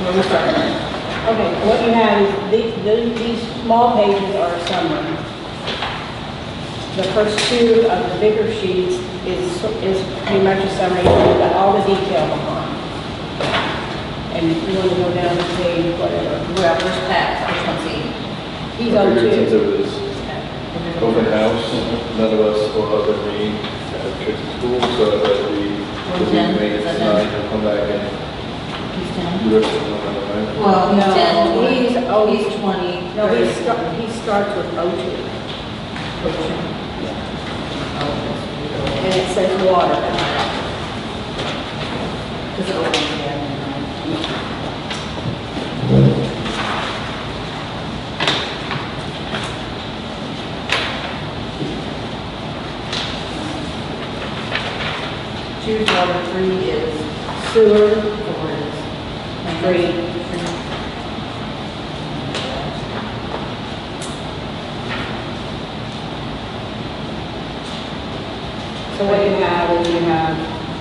Where we starting? Okay, what you have is, these small pages are a summary. The first two of the bigger sheets is pretty much a summary, but all the detail behind. And you want to go down to page whatever. Well, where's Pat? Which one's he? He's on Since two. it was open house, none of us will ever meet at kids' school, so that we, Or the 10, week is that tonight, we'll come back and He's 10. do the rest of them on the way. Well, he's No, 10, 20. he's- He's 20. No, he starts with O2. And it says water. Because it opens again. Choose water, 3 is Sewer, 4 is. Three. so what you have is you have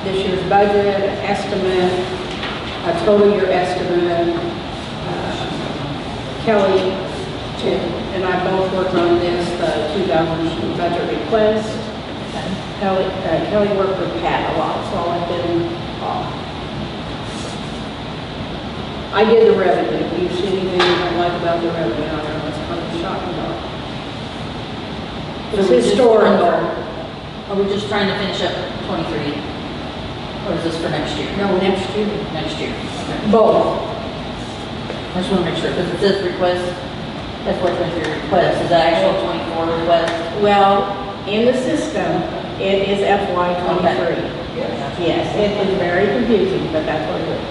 this year's budget, an estimate, a total year estimate. Kelly and I both worked on this, the 2000 budget request. Kelly worked with Pat a lot, so I'll let them talk. I did the revenue. Do you see anything you don't like about the revenue? I don't know, it's kind of shocking about. It's So we just- historical. Are we just trying to finish up 23? Or is this for next year? No, next year. Next year. Okay. Both. I just want to make sure, because it says request, that's what 23 request, is that actual 24 request? Well, in the system, it is FY '23. Yeah. Yes, it is very confusing, but that's what it is.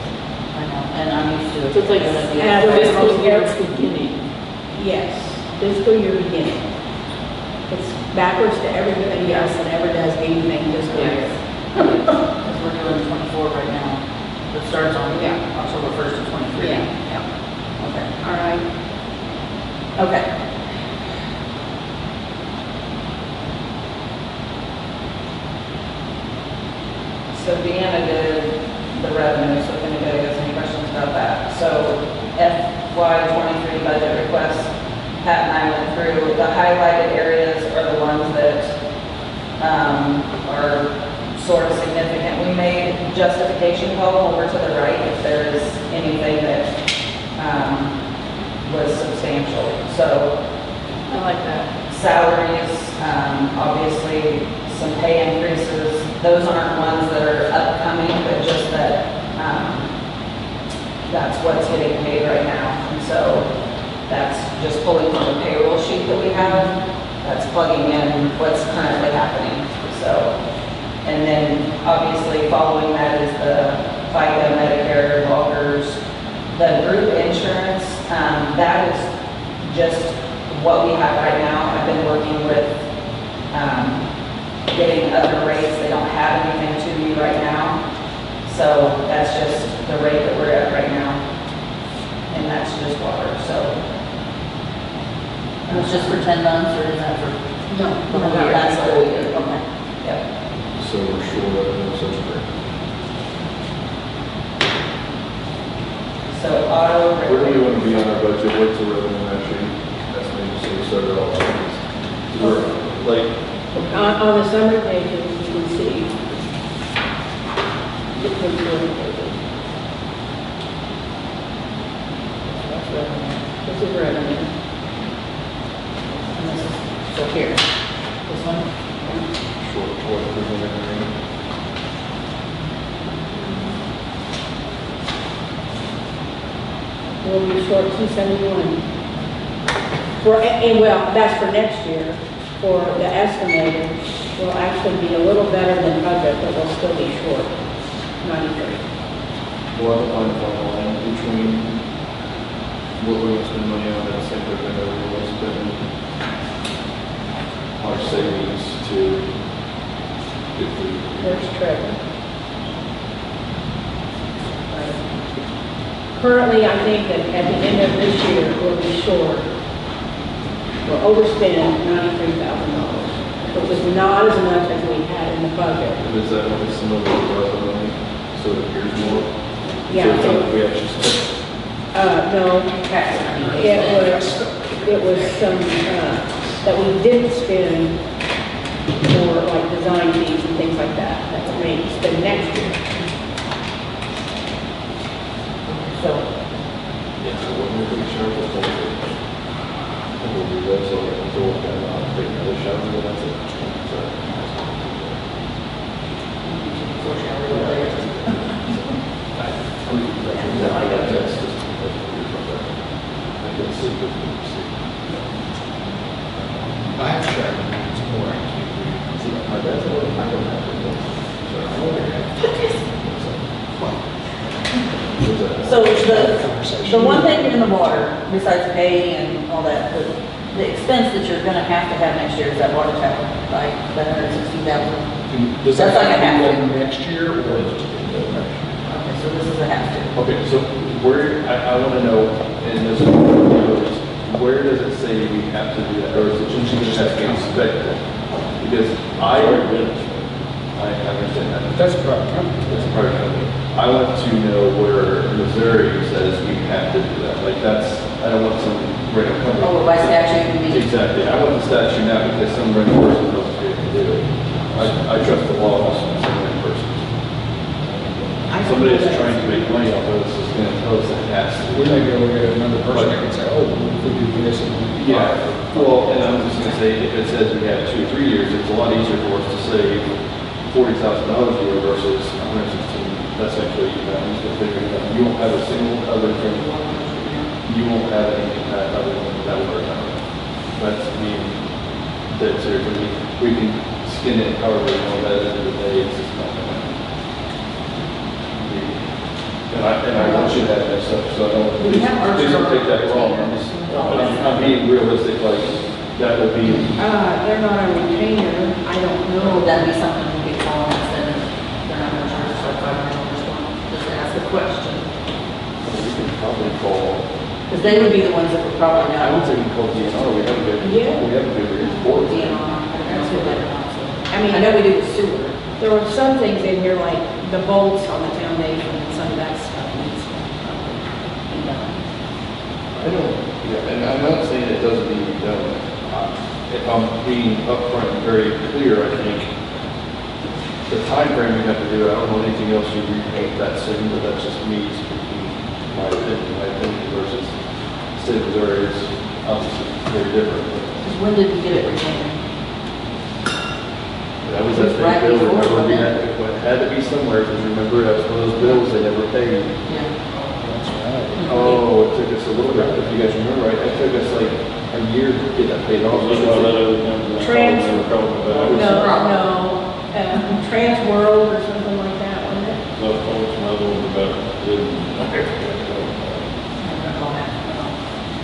I know, and I'm used to it. So it's like Yeah, fiscal year beginning. Yes, fiscal year beginning. It's backwards to everybody else that ever does anything fiscal year. Because we're doing 24 right now. It starts on Yeah. October 1st of 23. Yeah. Okay. All right. Okay. So Deanna did the revenue, so if anybody has any questions about that. So FY '23 budget requests, Pat and I went through, the highlighted areas are the ones that are sort of significant. We made justification column over to the right if there is anything that was substantial. So I like that. salaries, obviously some pay increases. Those aren't ones that are upcoming, but just that that's what's getting paid right now. And so that's just pulling from the payroll sheet that we have. That's plugging in what's currently happening. So, and then obviously following that is the FICA, Medicare, walkers, the group insurance. That is just what we have right now. I've been working with getting other rates. They don't have anything to me right now. So that's just the rate that we're at right now. And that's just water, so. It's just for 10 months or is that for? No, The whole year, that's the whole year, okay. Yep. So we're short of such a great. So auto. Where do we want to be on our budget? What's the revenue actually? That's maybe so we start it all. We're like, On the summary pages, you can see. The summary pages. That's revenue. This is revenue. And this is, so here, this one? short, what we're going to We'll be short 271. Well, that's for next year. For the estimated, we'll actually be a little better than budget, but we'll still be short 93. We'll have to find a line between what we're going to spend money on and same thing that we're going to spend our savings to get through. There's Trevor. Currently, I think that at the end of this year, we'll be short. We'll overspend $93,000, which is not as much as we had in the budget. And is that what some of the money, so it appears more? Yeah. So it's not like we actually spent No, it was some, that we didn't spend for like design fees and things like that, that we may spend next year. So, Yeah, so when we're pretty sure we'll hold it. And we'll do that, so we'll take another shower, and that's it. I have shared, it's more active. See, my dad's a little, I don't have it. So the one thing in the water, besides pay and all that, the expense that you're gonna have to have next year is that water tower, right? That $160,000. Does that That's like a have to half. be done next year or? Okay, so this is a half to. Okay, so where, I want to know, and this, where does it say we have to do that, or is it just have to inspect it? Because I understand that. That's a private company. It's a private company. I want to know where Missouri says we have to do that. Like that's, I don't want some random company. Oh, by statute, you mean? Exactly. I want the statute now because some random person knows to be able to do it. I trust the law more than some random person. Somebody that's trying to make money off of this is going to tell us that it has to. We may be able to get another person that can say, oh, if we do this and we do Yeah, that. well, and I'm just gonna say, if it says we have 2 or 3 years, it's a lot easier for us to save $40,000 a year versus 116. That's actually, you won't have a single other thing, you won't have any impact other than that water tower. That's, I mean, that's seriously, we can skin it however we want, but at the end of the day, it's just not gonna happen. And I want you to have that stuff, so I don't, please don't take that wrong. I'm being realistic, like, that would be, they're not a retainer, I don't know. Would that be something we could call and say they're not gonna charge us like $500 one? Just to ask a question. we can probably call, Because they would be the ones that would probably I would know. say we can call DNR, we have a good, Yeah. we have a good report. DNR, I don't know who that is. I mean, I know we do the sewer. there were some things in here like the bolts on the foundation and some of that stuff needs to be done. I don't, yeah, and I'm not saying it doesn't need to be done. If I'm being upfront and very clear, I think the time frame you have to do it, I don't know anything else you repaint that soon, but that's just me speaking my opinion versus state of Missouri is obviously very different. Because when did we get it retained? That was that Right big bill, before, remember, wasn't it had to be somewhere, because remember, that was one of those bills they never paid. Yeah. That's right. Oh, it took us a little bit, if you guys remember, right, it took us like a year to get that paid off. Trans, Trans World or something like that, wasn't it?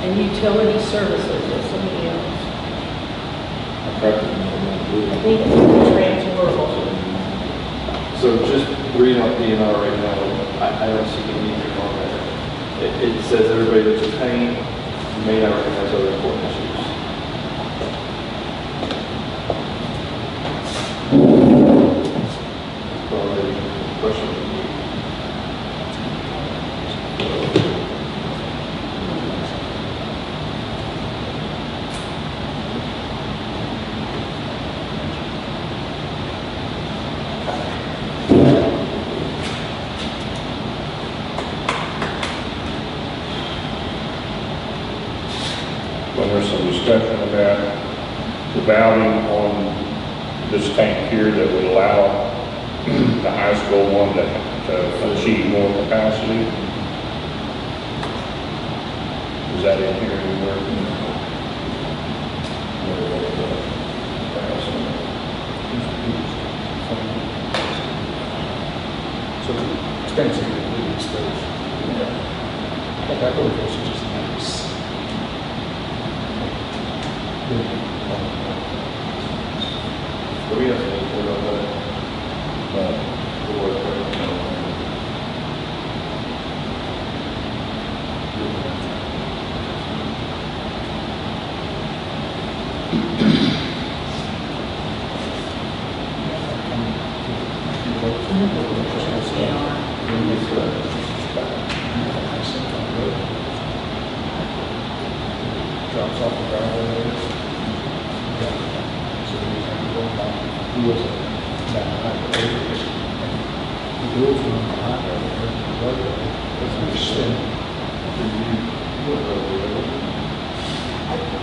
And utility services or something else. I think it's Trans World. So just reading off DNR right now, I don't see anything on that. It says everybody that's a pain may not recognize other important issues. Probably a question for you. When there's some discussion about the value on this tank here that would allow the high school one to achieve more capacity. Is that in here anywhere? So it's expensive, it's those. But that really was just nice. What do you have to say about that? The word for off the driveway there is. Yeah. So we have to go back. He was that high, but they were just, he goes from the highway there to the roadway. It's going to spin.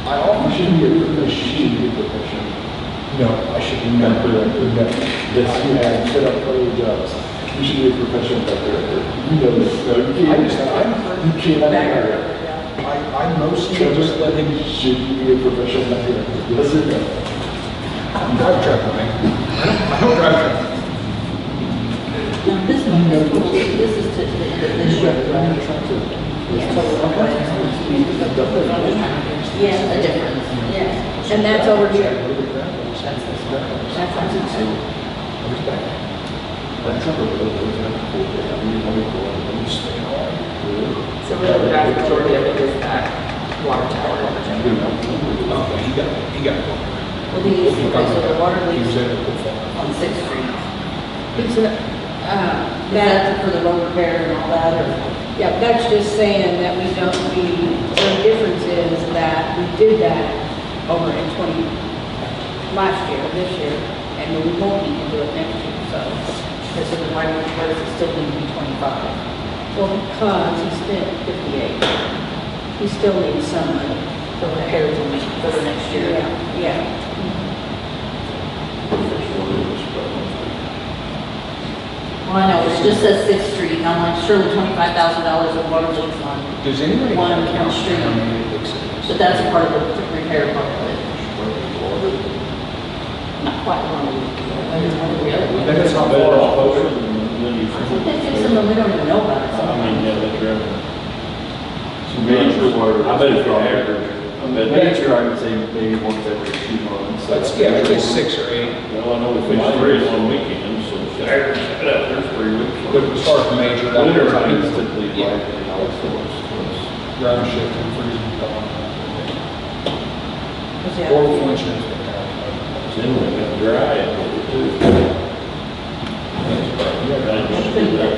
I often shouldn't be a professional. No, I should never, never. Yes, you have set up for your jobs. You should be a professional back there. You know this. No, you I can't. just, You can't. I mostly just let him, Should you be a professional back there? Yes or no? I don't drive truck, man. I don't drive truck. Now, this one, this is to the end of this year, right? Yeah, the difference, yeah. And that's over here. That's this one. That's on That's not a real thing. So really, the vast majority of it is that water tower. Oh, he got it. Well, these, okay, so the water He was leaks able to put that. on 6th Street. It's, Is that for the road repair and all that, or? yeah, that's just saying that we don't, the difference is that we did that over in last year, this year, and we won't need to do it next year, so. Okay, so then why does it still need to be 25? Well, because he spent 58. He still needs some money. For repairs for the next year? Yeah. Well, I know, it just says 6th Street, and I'm like, surely $25,000 of water leaks on, Does anybody? One have account street. how many leaks it is? but that's part of the repair part of it. Not quite one of them. Then it's not far off. They fix them, and we don't even know about it. Major water. I bet it's wrong. Major, I would say maybe once every 2 months. I'd say 6 or 8. Well, I know we fixed 3 on weekends, so there's 3 weeks. But as far as major, that Winter was time is like typically Yeah. like, you know, it's the worst. ground shift and freezing. Yeah. Or functions. Then we got dry and too.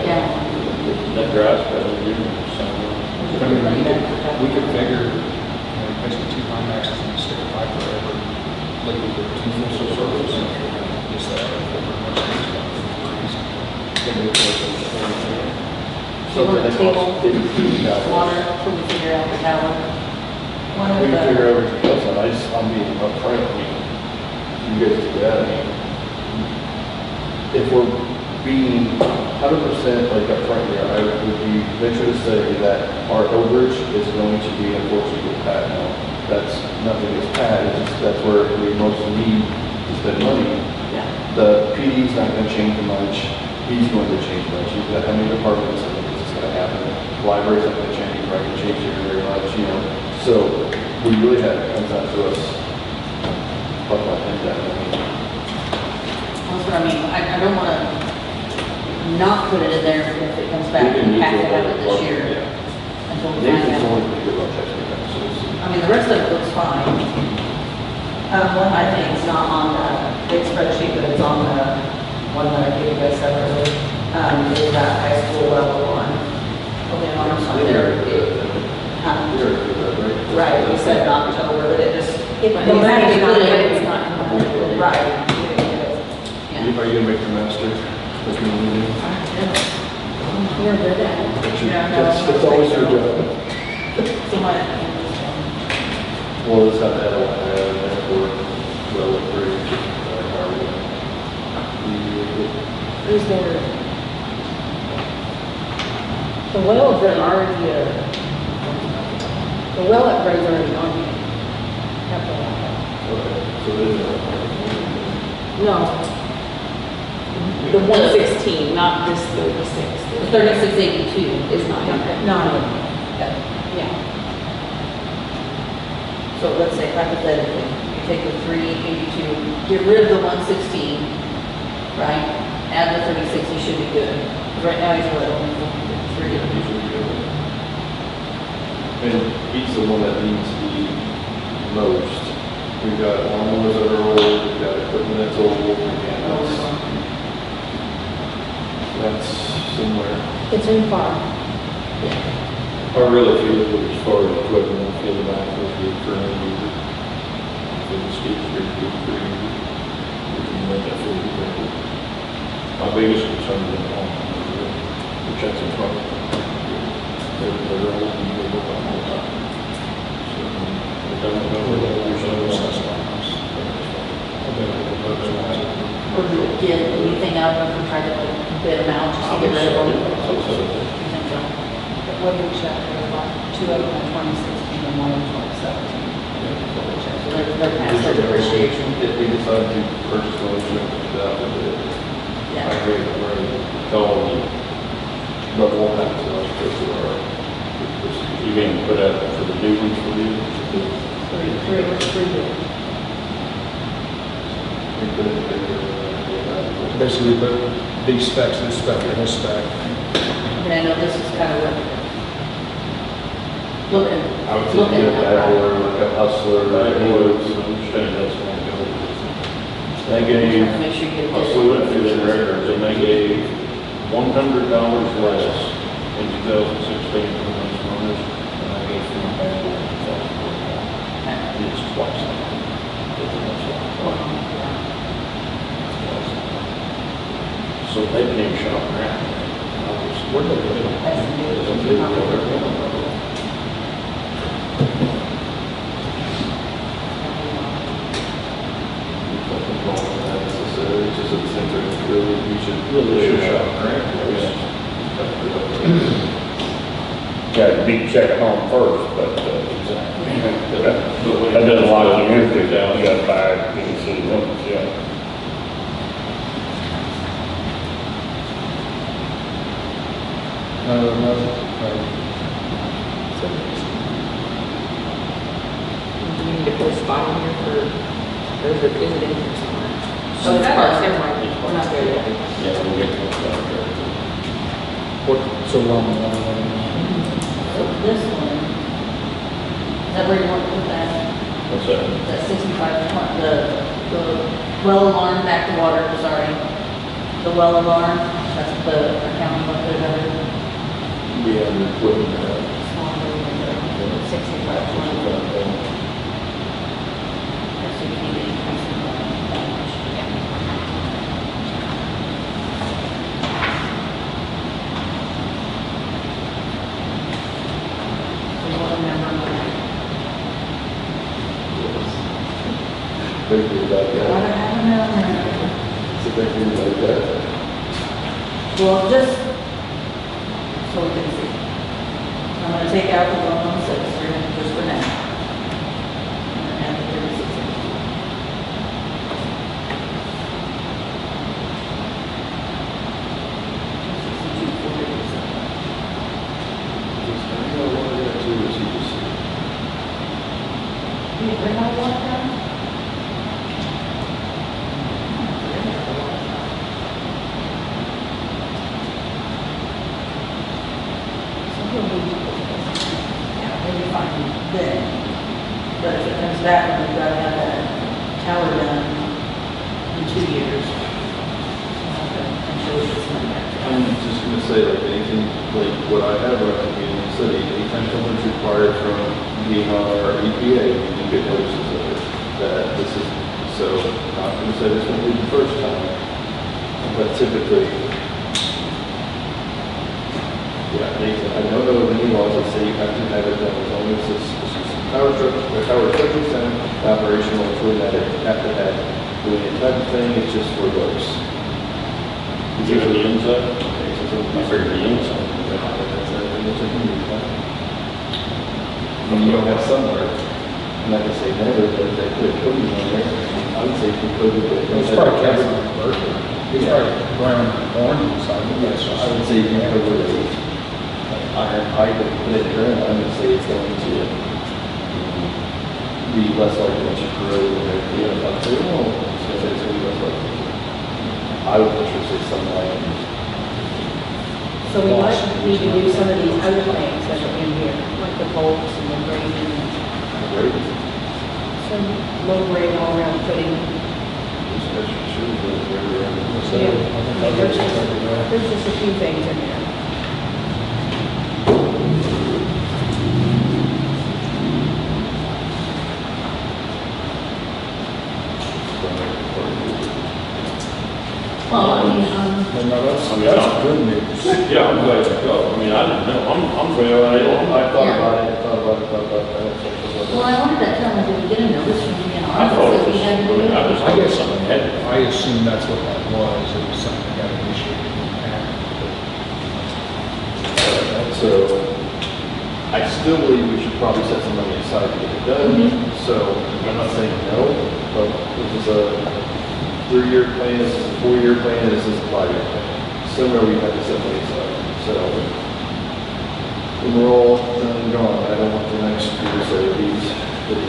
Yeah. That dry spell, you know, I mean, we could figure, basically 2 Climaxes and stick a pipe forever, like we did 2 full circles. Just that. So we're gonna table water till we figure out the tower. One of We can figure the, out everything else, and I'm being upfront, I mean, you guys do that, I mean, if we're being 100% like upfront here, I would be venture to say that our overage is going to be unfortunately with Pat now. That's nothing against Pat, it's just that's where we most need to spend money. yeah. The PD's not gonna change much, he's going to change much, you've got how many departments, I think this is gonna happen. Library's not gonna change, right, gonna change very much, you know, so we really have, it comes down to us. Talk about him, that, I mean, That's what I mean, I don't wanna not put it in there if it comes back and we have to have it this year yeah. until we find Nathan's out. only pretty good about checking it out, so it's. I mean, the rest of it looks fine. One I think it's not on the big spreadsheet, but it's on the one that I gave you guys separately, is that high school level one. Okay, on our side They're there. good, Right, we said in October, but it just. If The the money money's is not there, there, it's not included. Right. we didn't get it. Yeah. Are you gonna make your master? That's what you do. you're good at it. That's always your job. So my, Well, it's not that one, or, well, three, Is there? The well upgrade already, the well upgrade's already on here. Capital outlay. okay, so this is. no, The 116, not this 36. the 3682 is not in there. No, Okay. yeah. So let's say hypothetically, you take the 382, get rid of the 116, right? Add the 36, you should be good. Right now, he's what, only 3. And he's the one that needs the most. We've got lawnmowers that are old, we've got equipment that's old, and that's somewhere. It's in farm. I really feel that as far as equipment, I feel the back would be for any do 3 years. We can make that fully repaved. My biggest concern is the home, the checks in front. They're old and they work on all the time. So, it doesn't go with that, there's no sense of house. Or do we get anything out of them and try to like bid them out just to get rid of them? You think so? What did we check? There were 2 of them in 2016 and 1 in 2017. So they're past their depreciation. If we decide to purchase one, we should put that with it. Yeah. I agree, call it, but won't have to, like, go to our, You mean put out for the new ones for you? Three bids. we put it in the, Basically, put these specs, this spec, and this spec. I mean, I know this is kind of what, looking, I would say, looking get a at bad or like a hustler, I or any understand that's one go. They trying to gave, make sure you get I this. we went through the records, and they gave $100 less in 2016 for those runners, and I gave $3,000. It's twice that. It's much less. So they can even shop around. Where do they go? That's new. nothing wrong with that necessarily, it's just at the same time, it's really, we should shop around. Got to be check at home first, but, that doesn't lock you into it, you got to buy in the city limits, yeah. Do we need to put a spot on here for, or is it in here somewhere? So it's Parks, not- never mind, we're not there yet. Yeah, we'll get those down there. What, so long, So this one, is that where you want to put that? What's that? That 65, the well alarm, back to water, sorry. The well alarm, that's the accounting what they're doing. Yeah, the equipment, 65, 20. That's what you need to increase in that much. So you want a number on that? thank you about Gotta that, have a number. so thank you about that. Well, just so we can see. I'm gonna take out the 116 just for now. And the 36. You know, one of the two is you just, Can you bring out one down? Yeah, maybe fine then. But if it comes back, then we've got to have that tower done in 2 years. I'm sure we get some back. I'm just gonna say, like, anything, like, what I have recommended in the city, anytime someone's required from DNR or EPA, we can get notices of it, that this is, so, not gonna say this won't be the first time, but typically, yeah, I don't know of any laws that say you have to have it done, as long as this is power structure center, operational, including that, it have to have, doing it type of thing, it's just for those. Is it the inside? I figured the inside. When you don't have somewhere, I'm not gonna say never, but if they put coating on there, I would say put coating, but. It's probably covered with mercury. It's probably brown orange inside. Yes, I would say you cover it with iron pipe and put it in, I would say it's going to be less likely to corrode or anything. You know, it's gonna be less likely. I would picture say something like. So we might need to do some of these other things that are in here, like the bolts and the grading, some low grade all around footing. There's just a few things in there. Well, I mean, No, that's good news. Yeah, I'm glad to go. I mean, I didn't know. I'm Well, I thought Yeah. about it, thought about that. well, I wanted that time if we get a notice from DNR, I thought it so we was, had to do I it. just, I guess something had. I assume that's what that was. It was something that got initiated in the past. So, I still believe we should probably set some money aside to get it done. So, I'm not saying no, but this is a 3-year plan, this is a 4-year plan, this is a 5-year plan. Somewhere we have to set money aside. So, when we're all done and gone, I don't want the next year to say that he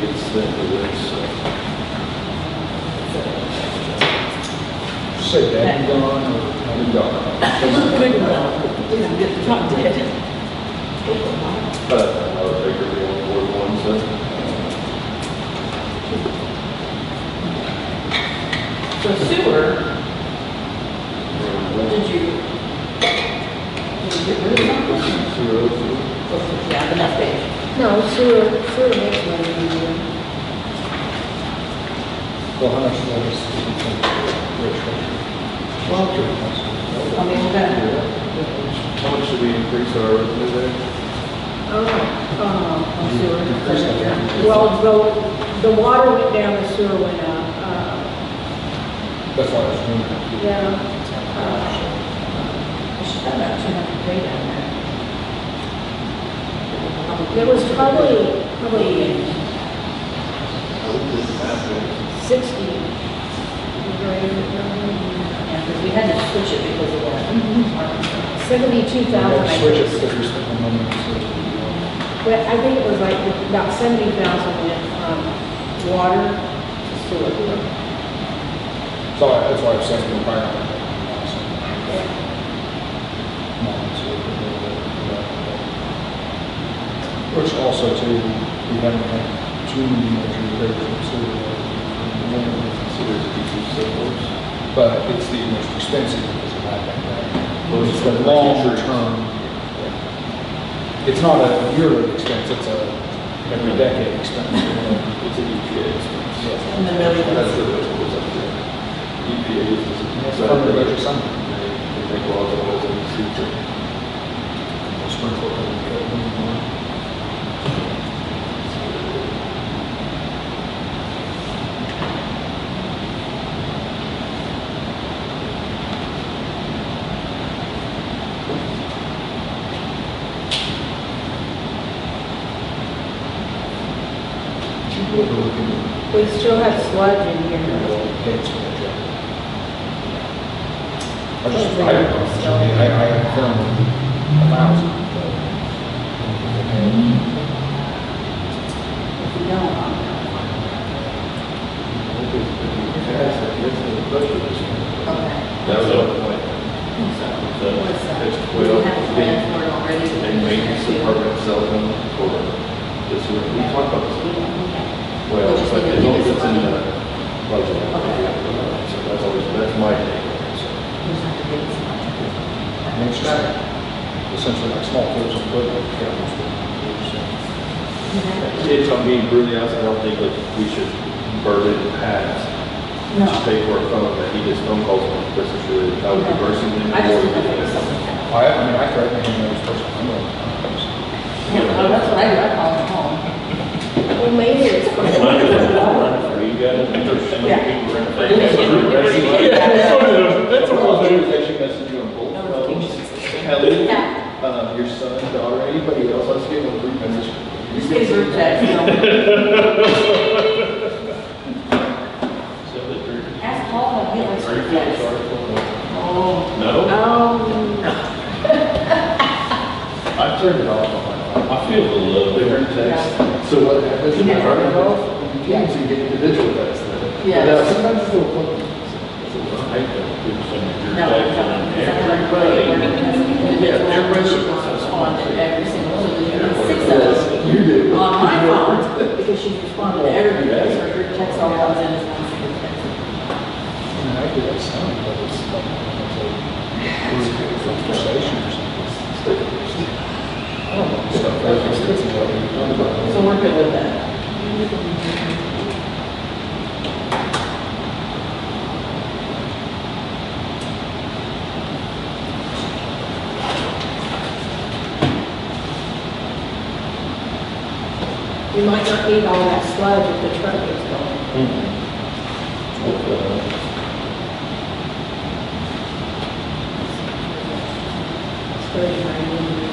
gets spent for this, so. Say that gone or I'm gone. Not dead. But I would figure we only work one, so. So sewer, did you get rid of something? Yeah, the next page. No, sewer makes money in the year. Well, how much was Well, I mean, we're gonna, How much should we increase our revenue there? On sewer. Increase that. Well, the water went down, the sewer went up. That's why I was wondering. Yeah. we should have about 200 pay down there. It was probably I would do the math there. 60. Yeah, because we had to switch it because of that. 72,000, I Switch it think. because you're spending money on switch. But I think it was like about 70,000 went from water to sewer. So that's why I was saying the environment. Which also too, we haven't had too many major repairs from sewer. So there's a decent surplus. But it's the most expensive because of that back there. Well, It's the long term. It's not a yearly expense, it's a every decade expense. It's an EPA expense. In the millions. That's what goes up there. EPA is. It's from the budget something. They make laws on those in the future. Sprinkler. We still have sludge in here. I just, I found 1,000. If we don't, okay. That was our point. So, what's that? It's We 12, have a plan for it already. And maintenance department selling for this week. We talked about this. Well, We'll just but need to as long give as us it's in money. the budget. Okay. So that's always, that's my take on it, so. We just have to give it some money. And it's just essentially like small tools and equipment. If I'm being brutally honest, I don't think that we should burden Pat No. to pay for a phone that he gets phone calls on Christmas related. I would be bursting him. I just didn't know if it was something. I mean, I threatened him with his personal number. Oh, that's what I do, I call them home. Well, maybe it's. For you guys, there's so many people in the That's what I'll do, is actually message you on both phones. Kelly, your son, daughter, anybody else, let's give them a group message. Just get a group text, you know. Ask Paul how he likes Are you to feeling text. sorry for him? Oh. No, I've turned it off on my phone. I feel the love. They heard text. So what happens if you turn it off? You can't, so you get individual text then. Yeah. But now, sometimes it's a little funny. I hate that people send me your No, text and everybody. Yeah, everybody's respond to every single, so there's usually 6 of us You do. on my phone, because she's responding to everybody, so her text all comes in as one single text. I mean, I do that some, but it's like, it's a conversation or something. I don't know, stuff like that. So we're good with that. you might not need all that sludge if the truck is going. It's very raining.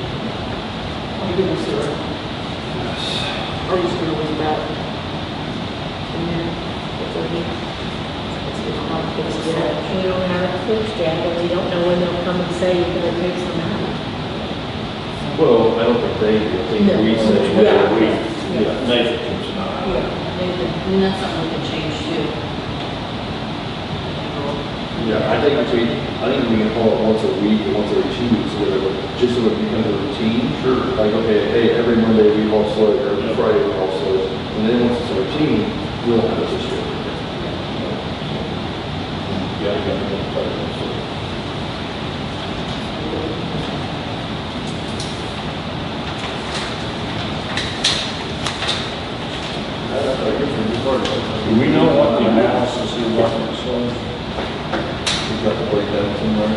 Are you gonna sewer? Or are you just gonna leave that in there? It's okay. It's not fixed yet. We don't have it fixed yet, and we don't know when they'll come and say you're gonna take some out. Well, I don't think they do. I think we say, Yeah. Yeah, Nathan keeps an eye on it. And that's something we can change too. yeah, I think we can call it once a week or once every 2 weeks, or whatever, just so it becomes a routine. Sure. Like, okay, hey, every Monday we haul sludge, or every Friday we haul sludge, and then once it's a routine, we'll have it this year. Yeah, you got to play with it. Do we know what the analysis is like on sludge? We've got to break down somewhere.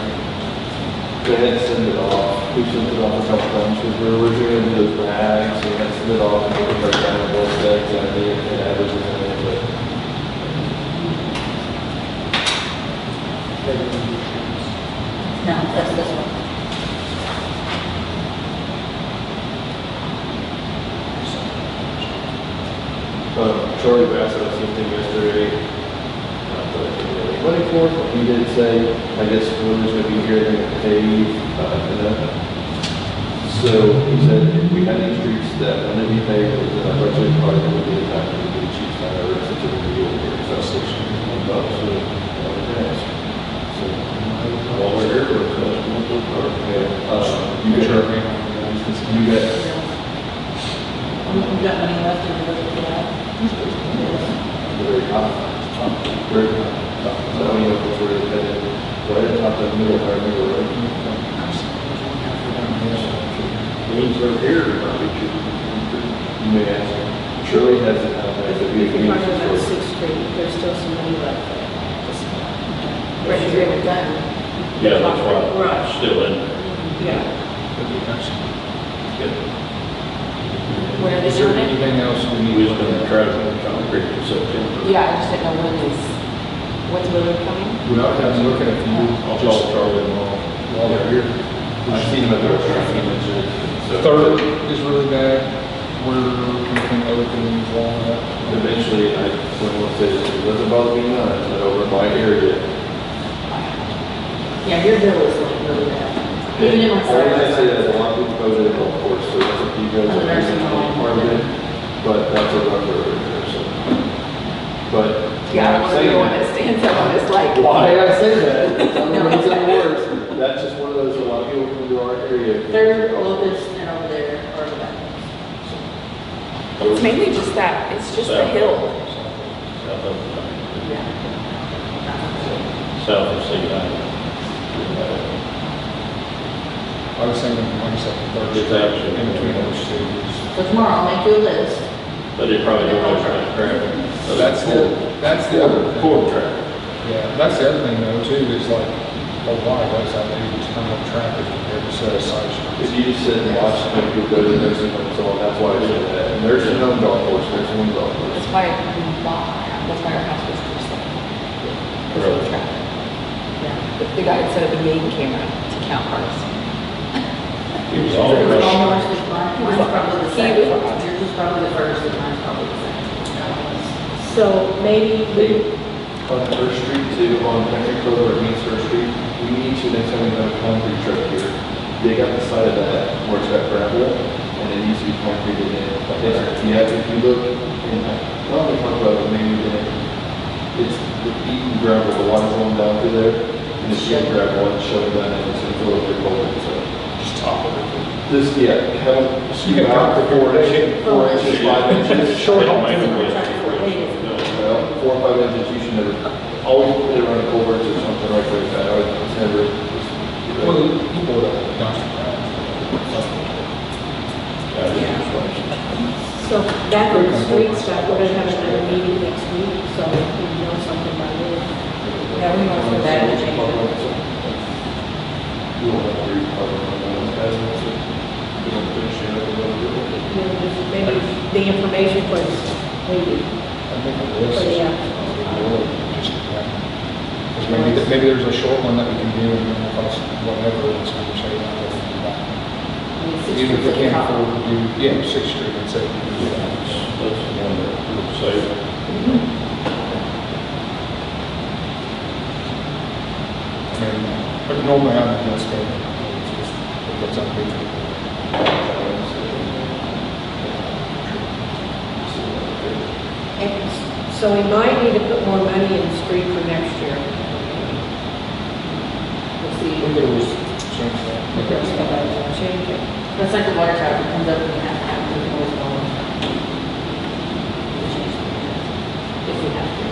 Go ahead and send it off. We've sent it off a couple times because we're doing those bags, so we had to send it off and we'll break down what that exactly and averages in it. But No, that's this one. Charlie Bass had something yesterday. Money for it, he did say, I guess whoever's gonna be here, they're gonna pay, so he said if we had any streets that when they be paid, it was in our budget, probably that would be the time to do the chief's time ever since it was real here. So $61, so, While we're here, we're going to you got, you got, You got money left in the budget for that? very hot, very hot. So I don't know if it's where it's headed, right at the top of the middle, right, middle, right? means they're here, probably should. You may ask, Shirley has it out there, so we If can you're use talking about it for. Sixth Street, there's still some money left there. Right, you haven't done. Yeah, that's right. Right. Still in. Yeah. When are they Is there doing it? anything else we We need? was going to try to concrete in September. Yeah, I just didn't know when's Willard coming? Well, I'm looking at you. I'll call Charlie tomorrow. While they're here. I've seen them at the restaurant, he mentioned it. So Third is really bad. We're looking other things along that. eventually, I want to say, it doesn't bother me none, but over my area. Yeah, your bill is like really bad. Even in my I always say side. that a lot of people go to the golf course, so that's what you guys On the are nursing home. part of it, but that's a rough road there, so. But, Yeah, I I'm want to be saying the one that. that stands up on this like. Why I say that, I'm not saying words, that's just one of those, a lot of people come to our area. Third, Locust, and over there are the bad ones. It's mainly just that, it's just the hill. South of, Yeah. south of Sea I was thinking, like I said, the third. It's actually- In between those two. So tomorrow, I'll make you a list. But it probably don't have traffic. That's the other thing. Poor traffic. Yeah, that's the other thing though too, is like, a lot of ways out there, you just come up traffic compared to set aside. If you just sit and watch when people go to the nursing home, so on, that's why I said that. And nursing home golf course, nursing home golf course. That's why our house was for sale. Because of the traffic. Yeah. The guy had set up a Yaden camera to count cars. It was It all was rushed. almost as mine. Mine's probably the He second. was- Yours is probably the first, and mine's probably the second. So maybe we, On First Street too, on Country Club or Main First Street, we need to, next time we have a concrete truck here, dig out the side of that where it's got gravel, and it needs to be concreted in. Yeah, if you look, and well, we talked about it, maybe then, it's the beaten gravel, the water's going down through there, and it's beaten gravel, and it's showing down, and it's gonna fill up their culvert, so. Just top of it. This, yeah, have them scoop out the 4 inches, 5 inches. Short haul. Well, 4 or 5 inches, you should never, always put it around the culverts or something like that, it's never. Well, you bought a dumpster pad. so back on the street stuff, we're gonna have another meeting next week, so we know something by then. Yeah, we know for that to change it. You don't have to recover on that, you don't finish it up a little bit. You know, just maybe the information for this meeting. I think it was. For the, Because maybe there's a short one that we can do, and then we'll cost whatever, it's going to say that. Even if we can't afford to do, 6th Street, and say we can do that. That's the one that would save. But normally I'm against it. It's just, it gets unreasonable. And so we might need to put more money in the street for next year. We'll see. We could always change that. Change it. That's like the water tower, it comes up and you have to have it always going. If we have to.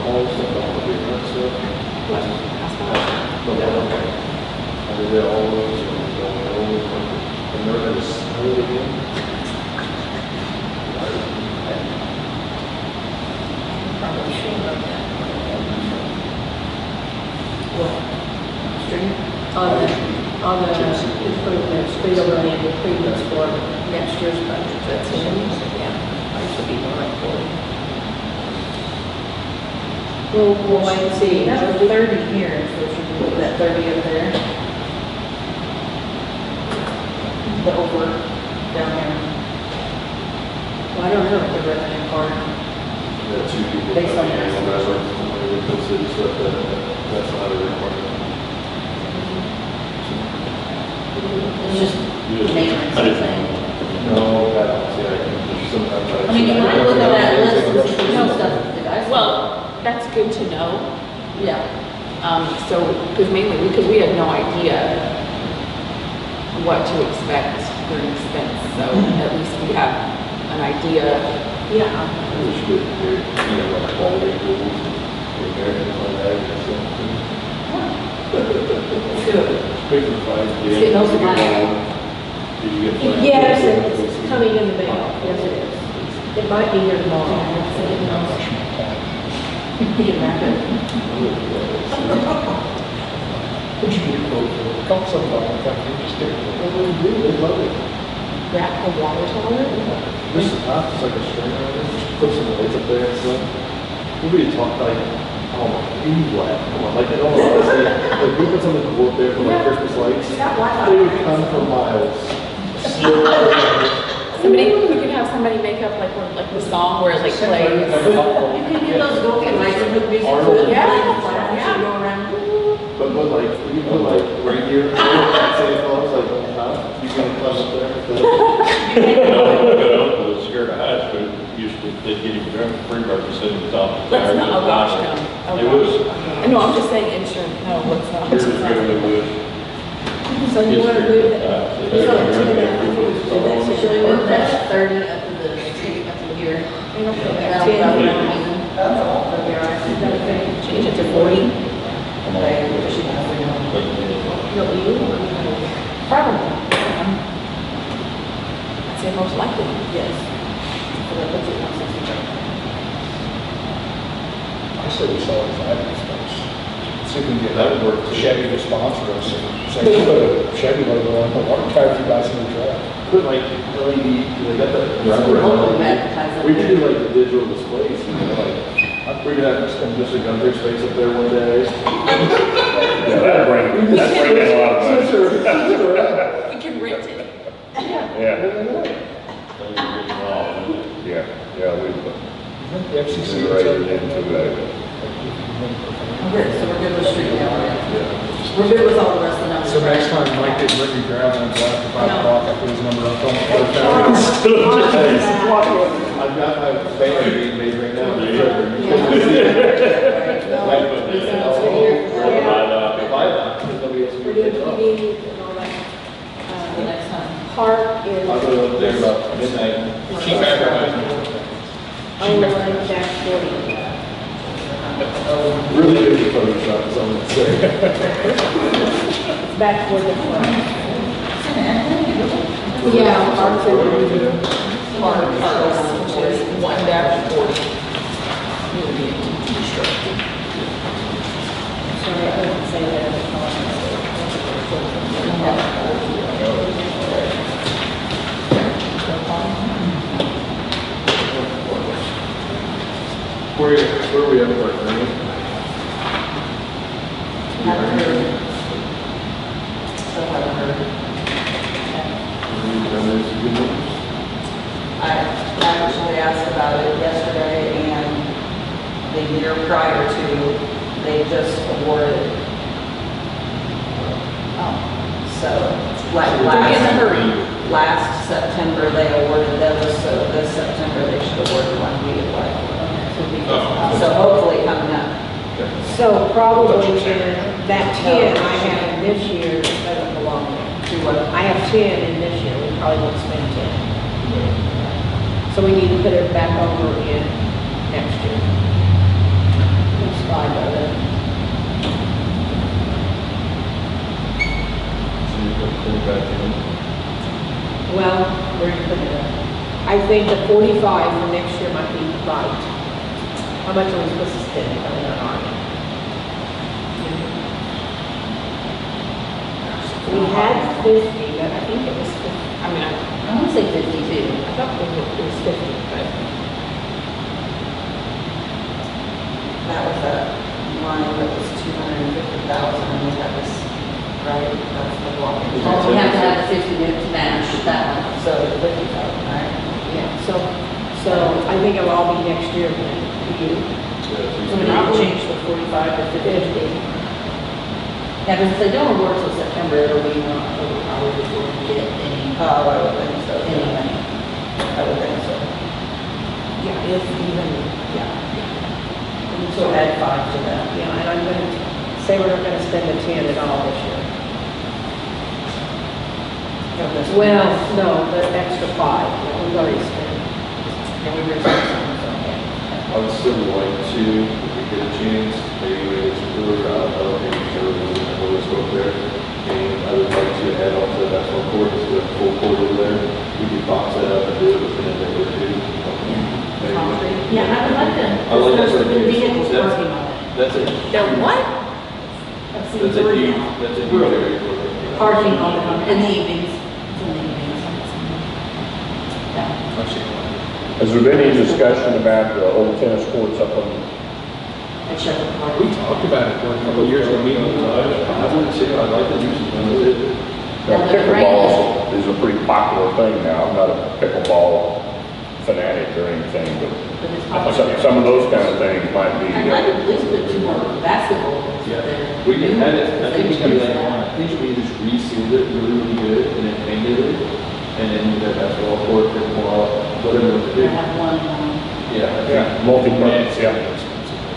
All stuff, all the big red stuff. I did it all over, and they're gonna snow it again. Probably should have that. What? Street? On the improvements, street overlay improvements for next year's budget. That's it. Yeah, I should be the right for it. We'll wait and see. You have 30 here, so should we put that 30 up there? The over, down there. Well, I don't know. The revenue part. Yeah, 2 people. Based on that, that. that's like, somebody with the city stuff, that's not a requirement. It's just maintenance, I think. No, that's, yeah, I can, sometimes I mean, you might look at that list and see if there's stuff that the guys. Well, that's good to know. Yeah. So, because we had no idea what to expect for an expense, so at least we have an idea. Yeah. It's good, you know, like quality tools, repairs, like that, and stuff. Good. Speaking of fire, See, those are mine. Did you get fire? Yes, it's coming in the mail. Yes, it is. It might be here tomorrow. You can wrap it. Would you get a quote for it? Call somebody, I think you just did it. They love it. Wrap the water tower? There's some top, it's like a string on it, just put some lights up there and stuff. We'll be talking like, oh my, you laugh, come on, like, in all honesty, like, we put something cool up there for like Christmas lights. They would come for miles. Somebody, we could have somebody make up like the song where it like plays. You can get those golden lights and put music to it. Yeah. Yeah. Go around. But like, you put like right here, Santa Claus, like on top, you can climb up there. I've got an uncle that's scared of heights, but used to, they'd get him drunk, free breakfast at the top. of the Let's tower, not, just oh gosh, dying. no. Oh, It gosh. was, No, I'm just saying insurance, no, let's not. years ago, it was. So you want to move it? Should we move that 30 up to the, up to here? That'll probably Ten. be even. That'll be all right. Change it to 40. Okay, we should have to No, you? Probably. I'd say most likely. Yes. So that puts it on 63. I say we sell it as admin space. See if we can get That would work too. Chevy to sponsor us and say, put a Chevy logo on the water tower if you buy some new truck. Put like LED, they got that. Hopefully advertise it. We could do like the digital displays, you know, like, we could have Mr. Gunter's face up there one day. Yeah, that'd bring in a lot of money. We can rent Yeah, Things are getting off, isn't it? yeah, we've The FCC. been raised into that. Okay, so we're good with street now, right? We're good with all the rest of the numbers. So right? next time Mike didn't bring me gravel until after 5 No. o'clock, I put his number up on the Farm, first farm, I've got my banner being made right now. Right, Right, but this it's sounds good here. right up. If I, there's nobody else who we're can doing take it off. PD and all that. The next time. Park I'll go up there is about midnight. Keep advertising. 01-40. Really good at Photoshop, is all I'm gonna say. It's back toward the front. Yeah, Yeah, Park's in. Park, which is 1-40. Sorry, I couldn't say that. Where are we at with our grant? Haven't heard. Still haven't heard. I actually asked about it yesterday, and the year prior to, they just awarded. So, like last September, they awarded those, so this September, they should award the one we applied for. So hopefully coming up. So probably that 10 I have this year doesn't belong there. To what? I have 10 in this year, we probably won't spend 10. So we need to put it back over in next year. There's 5 of it. So you put it back in. Well, where you put it at? I think the 45 for next year might be right. How much are we supposed to spend on our army? We had 50, but I think it was 50. I mean, I want to say 52. I thought it was 50, but. That was a line that was 250,000, and we had this, right? That's the block. We have to have the 50 to match that one. So 50,000, right? Yeah, so I think it'll all be next year then. So we need to change the 45 to 50. Yeah, because if they don't award till September, it'll be in October probably before we get any, Oh, I would think so. any money. I would think so. Yeah, if even, yeah. So add 5 to that. Yeah, and I'm gonna say we're not gonna spend the 10 at all this year. Well, no, the extra 5, we've already spent. And we reserved some, so. I would still like to, if we get a chance, maybe it's really out of maybe sure we'll go up there. And I would like to add on to that basketball court, it's a full court over there. We could box that up and do it within a day or two. Maybe. Yeah, I would like to. I like that sort of There's thing. vehicles That's- parking on it. That's a, The what? I've seen that's a three huge, now. that's a huge area for it. Parking on it in the evenings. It's in the evenings. Yeah. I've seen one. Has there been any discussion about the old tennis courts up on, At Shepherd Park. We talked about it a couple of years ago, meeting. I wouldn't say I like the use of it. pickleball is a pretty popular thing now. I'm not a pickleball fanatic or anything, But it's but popular. some of those kind of things might be, I'd like to at least put 2 more basketball courts Yeah, there. we can add it, I think we can do They that, I think we just resealed it really, really good and then painted it. And then you have basketball court, pickleball, whatever to do. I have one, yeah, multi-purpose, yeah.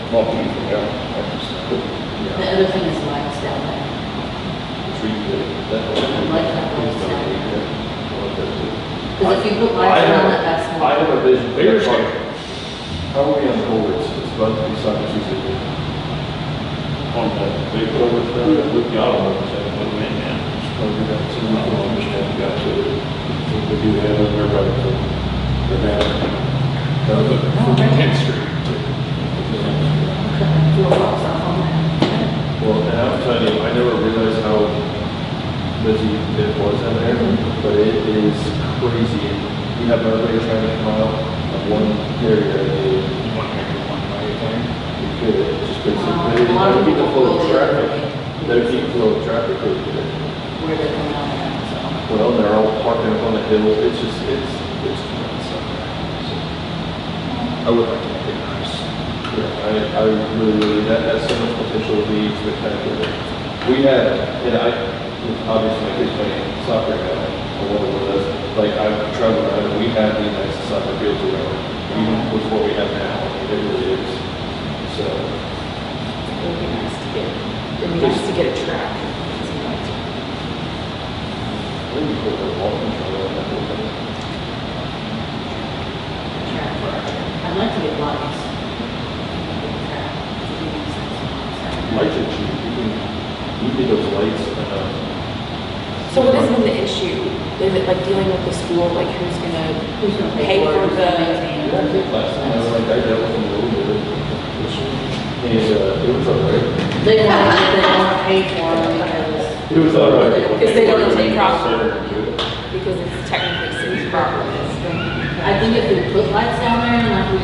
Multi, yeah. the other thing is lights down there. Treat it, that. Like that one. It's not really good. I like that too. Because if you put lights around that basketball. I have a vision. Bigger scale. How are we on the boards? It's supposed to be something Tuesday. On that big over stuff, we've got them, so put them in now. So we got So two. I don't understand, we got to, we do have them, everybody, so they're now. For 10th Street. Four blocks off on that. Well, and I'm telling you, I never realized how busy it was in there, but it is crazy. We have nobody trying to come out of one area a day. You want to make it one way thing? We could, just because A it lot of would keep the people flow of go the other traffic. way. That'd keep the flow of traffic really good. Where they're coming out of, so. Well, they're all parking up on the hill, it's just, it's tremendous up there. So, I would like to make it nice. yeah, I really, that has so much potential to be spectacular. We had, and obviously my kids playing soccer now, or one of those, like I've traveled around and we have the nicest soccer fields around, even with what we have now, I mean, it really is. So, It would be nice to get, it'd be nice to get a track. I think we put a walking trail on that whole thing. I'd like to get lights. Lights are cheap, you get those lights, So what has been the issue? Is it like dealing with the school, like who's gonna pay for yeah, I the? think last time, I was like, I dealt with them a little bit, and, it was all right. They want to pay for them because. It was all right. Because they don't take property, because it's technically city property. I think if we put lights down there and like we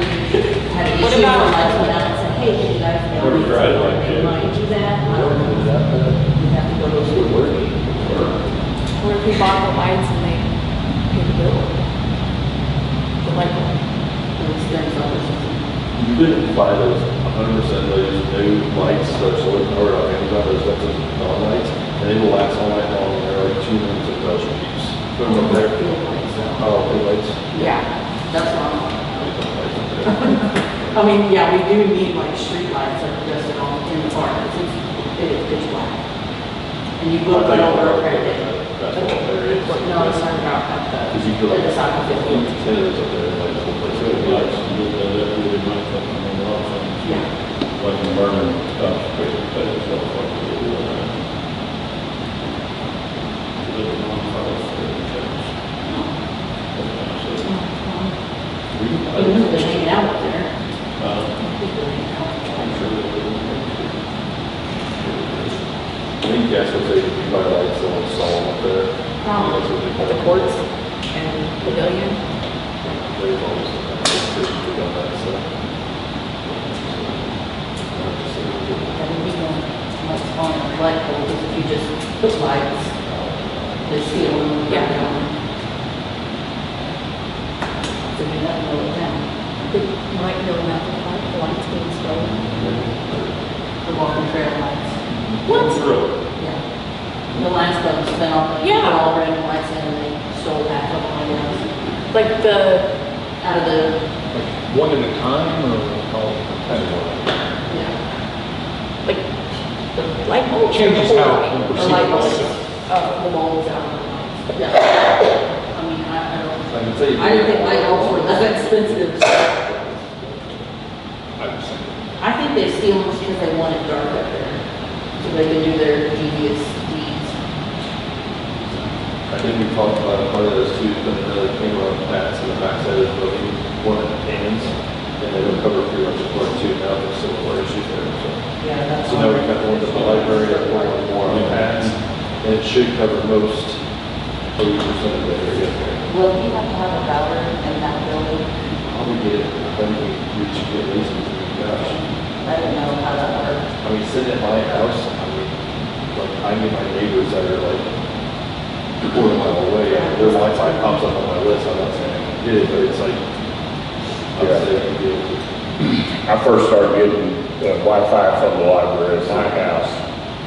had an What issue where about- lights went out and said, hey, can you guys know? Never tried it like They that. might do that. I don't know. We'd have to go to school. Or if we bought the lights and they pay the bill. The light bill. You couldn't buy those 100% those new lights, those solar powered on Amazon, those expensive dawn lights, and they will last all night long, and they're like 2 minutes of bells cheaps. Put them up there. Oh, the lights. Yeah. That's wrong. Lights up there. I mean, yeah, we do need like street lights that are just in the park. It is pitch black. And you will run over a credit. That's all there is. No, I'm talking about at Because you feel the, like, the soccer field. tennis up there, like the whole place. So the lights, you do that really nice, I mean, a lot of things. Yeah. Like in Vernon, stuff, but it's not like they do that. They don't want to follow through the checks. They're hanging out up there. I'm sure they do. I think that's what they do by lights, they'll install them up there. Probably. That's what they call The it. courts and pavilion. They've always done that, so. That would be much fun, like, because if you just put lights, they see them when they're Yeah. down. So you never know what's down. They might know about the lights being stolen. The walking trail lights. What? Yeah. The Lions Club spent all, Yeah. put all random lights in and they stole half of them, I guess, Like the, out of the, Like one at a time or all? yeah. like, the light bulb. Changes how you Or perceive light it. bulbs, the bulbs out of the lights. Yeah. I mean, I don't, I can tell you. I didn't think light bulbs were that expensive. I was thinking. I think they steal them because they want it dark up there, so they can do their devious deeds. I think we talked about part of those too, putting the camera mats in the backside of the building, one of the cans, and they don't cover pretty much the floor too, now there's similar issues there, so. Yeah, that's. So now we got one at the library, and one more on the mats, and it should cover most, 30% of the area there. Will he have to have a router in that building? Probably get, then we reach, get lazy, gosh. I don't know how that works. I mean, sitting at my house, I mean, like, I get my neighbors that are like a quarter mile away, and their Wi-Fi pops up on my list, I'm not saying I did, but it's like, I would say I could be able to. I first started getting Wi-Fi from the library at my house,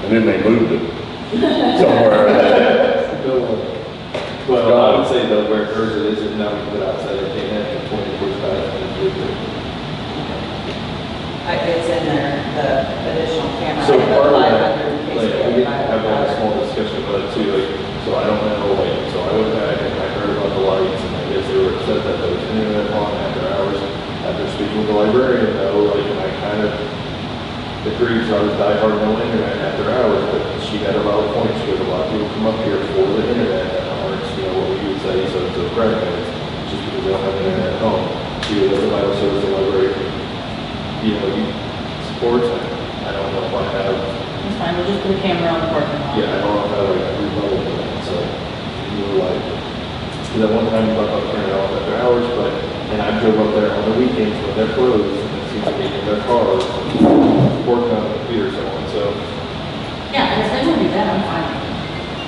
and then they moved it somewhere. Well, I would say though, where hers it is, and now we put outside, they can't have 24/7 and do it. It's in there, the additional camera. So I put part of 500 that, in case like, we we have have a router. small discussion about it too, like, so I don't know, like, so I went back and I heard about the lights, and I guess they were upset that there was internet on after hours, after speaking with the librarian, though, like, and I kind of agreed, so I was diehard no internet after hours, but she had a valid point, she goes, a lot of people come up here for the internet, that aren't, you know, what we would say, so it's a grandparents, just because they don't have internet at home. She goes, everybody will service the library, you know, you, sports, I don't know if I have. It's fine, we'll just put a camera on the parking lot. Yeah, I don't know if I like rebuttal to that, so you were like, because at one time you talked about turning it off after hours, but, and I drove up there on the weekends when they're closed, and it seems like they get in their cars, working on the computer or so on, so. Yeah, and if they want to do that, I'm fine with it.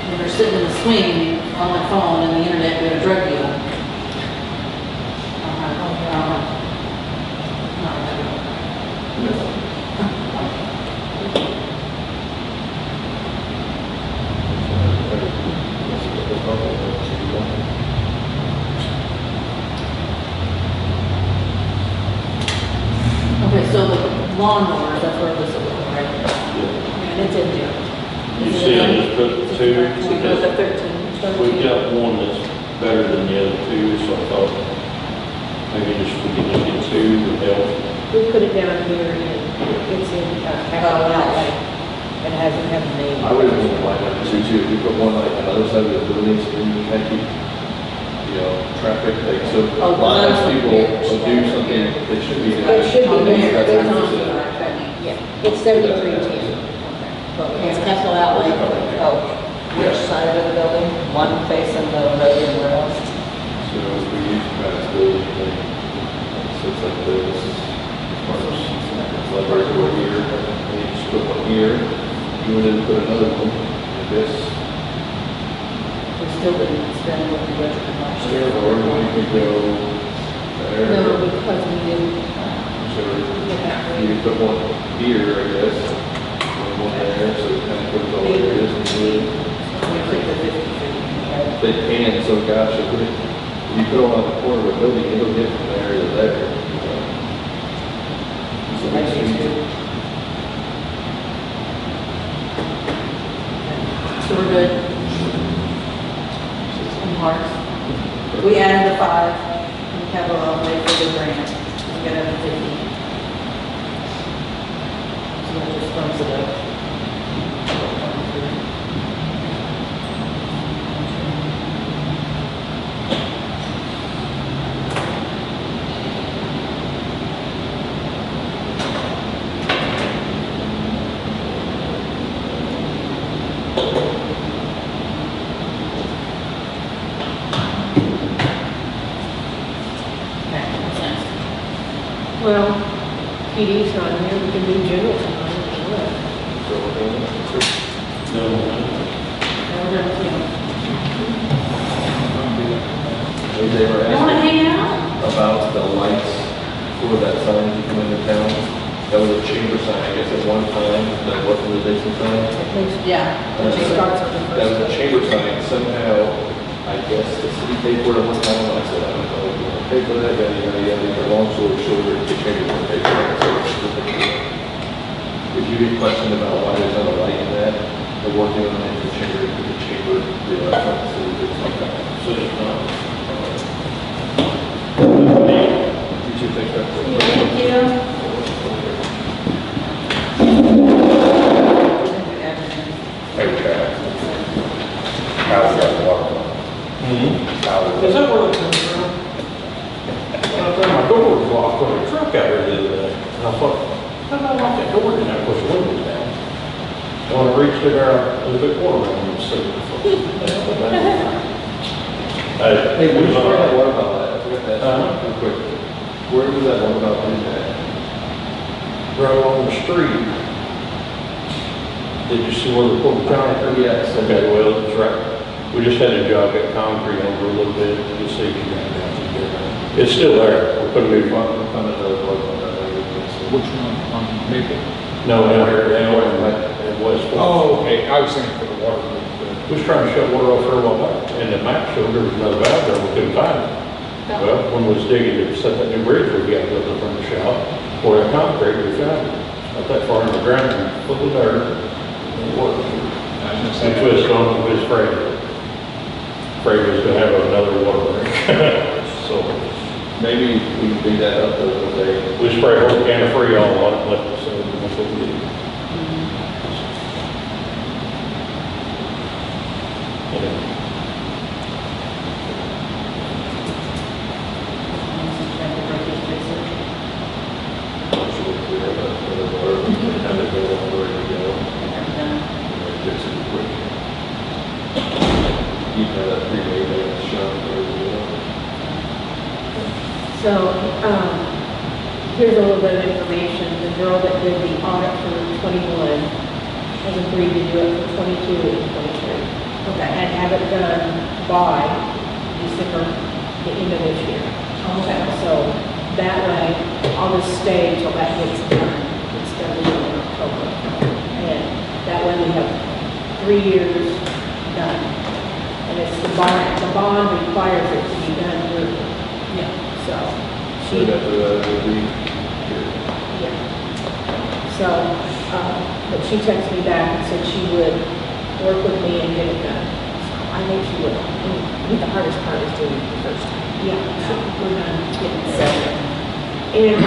when they're sitting in the swing on their phone and the internet doing a drug deal. Okay, so the lawnmowers, that's where this is, right? And it's in there. You see, I just put two, We go to because 13. we got one that's better than the other two, so I thought maybe just, we could just get two would help. We put it down here and it's in capital outlay. It hasn't had a name. I would even like that too, if you put one like on the other side of the building, so then you kind of keep, you know, traffic, like, so a lot of times people will do something that should be. It should be there. That's There's 100%. Yeah, it's 7310. It's capital outlay. Oh, which side of the building? One facing the road and where else? So if we use Pat's building, like, so it's like this, it's like right over here, and you just put one here, you would then put another one, like this. We still didn't spend what we budgeted last year. Or you could go there. No, because we didn't So get that you rate. could put one here, I guess, and one there, so it kind of puts all areas and wood. We took the 50 feet. They can, so gosh, if you put them on the corner of a building, it'll get from there to there. So Like it's these two. So we're good. Some hearts. We added the 5 in the capital outlay for the grant. We got another 50. So that just bumps it up. Okay, what's next? Well, PD's not here, we can do general fund. So we're doing it. No, Now we're done with you. They were You wanna asking hang out? about the lights for that sign you come into town. That was a chamber sign, I guess, at one time, that wasn't the Dixon sign. At least Yeah. it starts with the That was a first. chamber sign, somehow, I guess, the city paid for it at one time, and I said, I don't know, if you want to pay for that, yada, yada, yada, but long story short, the chamber didn't pay for it, so it's just a- if you get questioned about why there's not a light in that, they're working on it, the chamber, the city did something. so it's not. You two think that's. Thank you. Hey, Chad. How's that water? How Is is that where it comes from? My door was locked on a truck out there the other day, and I thought, how did I lock that door? And I pushed the windows down. And when I reached it there, there's a big water around me, so. Hey, where's that water bottle at? I forgot to ask Uh-huh. you real quick. Where was that water bottle in at? Right on the street. Did you see where the pulled concrete? Yes. Okay, well, it's right. We just had to jog that concrete over a little bit to see if you got down to there. It's still there. We put a new one. Found another water bottle that way. Which one on Maple? No, down here, down in West. Oh, okay, I was thinking for the water. We was trying to shut water off for a while back, and the map showed there was another valve there, we couldn't find it. Well, when we was digging to set that new bridge we got built up on the shop, for that concrete, we found it. Not that far in the ground, and full of dirt, and it worked. I was gonna So say, twist on, we was afraid of it. Afraid we was gonna have another water break. So, Maybe we can do that up though, with a, we sprayed a whole can of Freon on it, and left it, so that's what we did. Yeah. have it go all the way to go. Fix it quick. You know that pre-made that shop there, you know. So, here's a little bit of information. The girl that did the audit for 21 has agreed to do it for 22 and 23. Okay. and have it done by December, the end of this year. Okay. So that way, I'll just stay until that gets done instead of leaving in October. And that way we have 3 years done. And it's the bond requires it to be done yearly. Yeah. So So she, after that, it'll be, yeah. So, but she texted me back and said she would work with me and get it done. So I think she will. I think the hardest part is doing it the first time. Yeah, so we're done getting it So, done. And,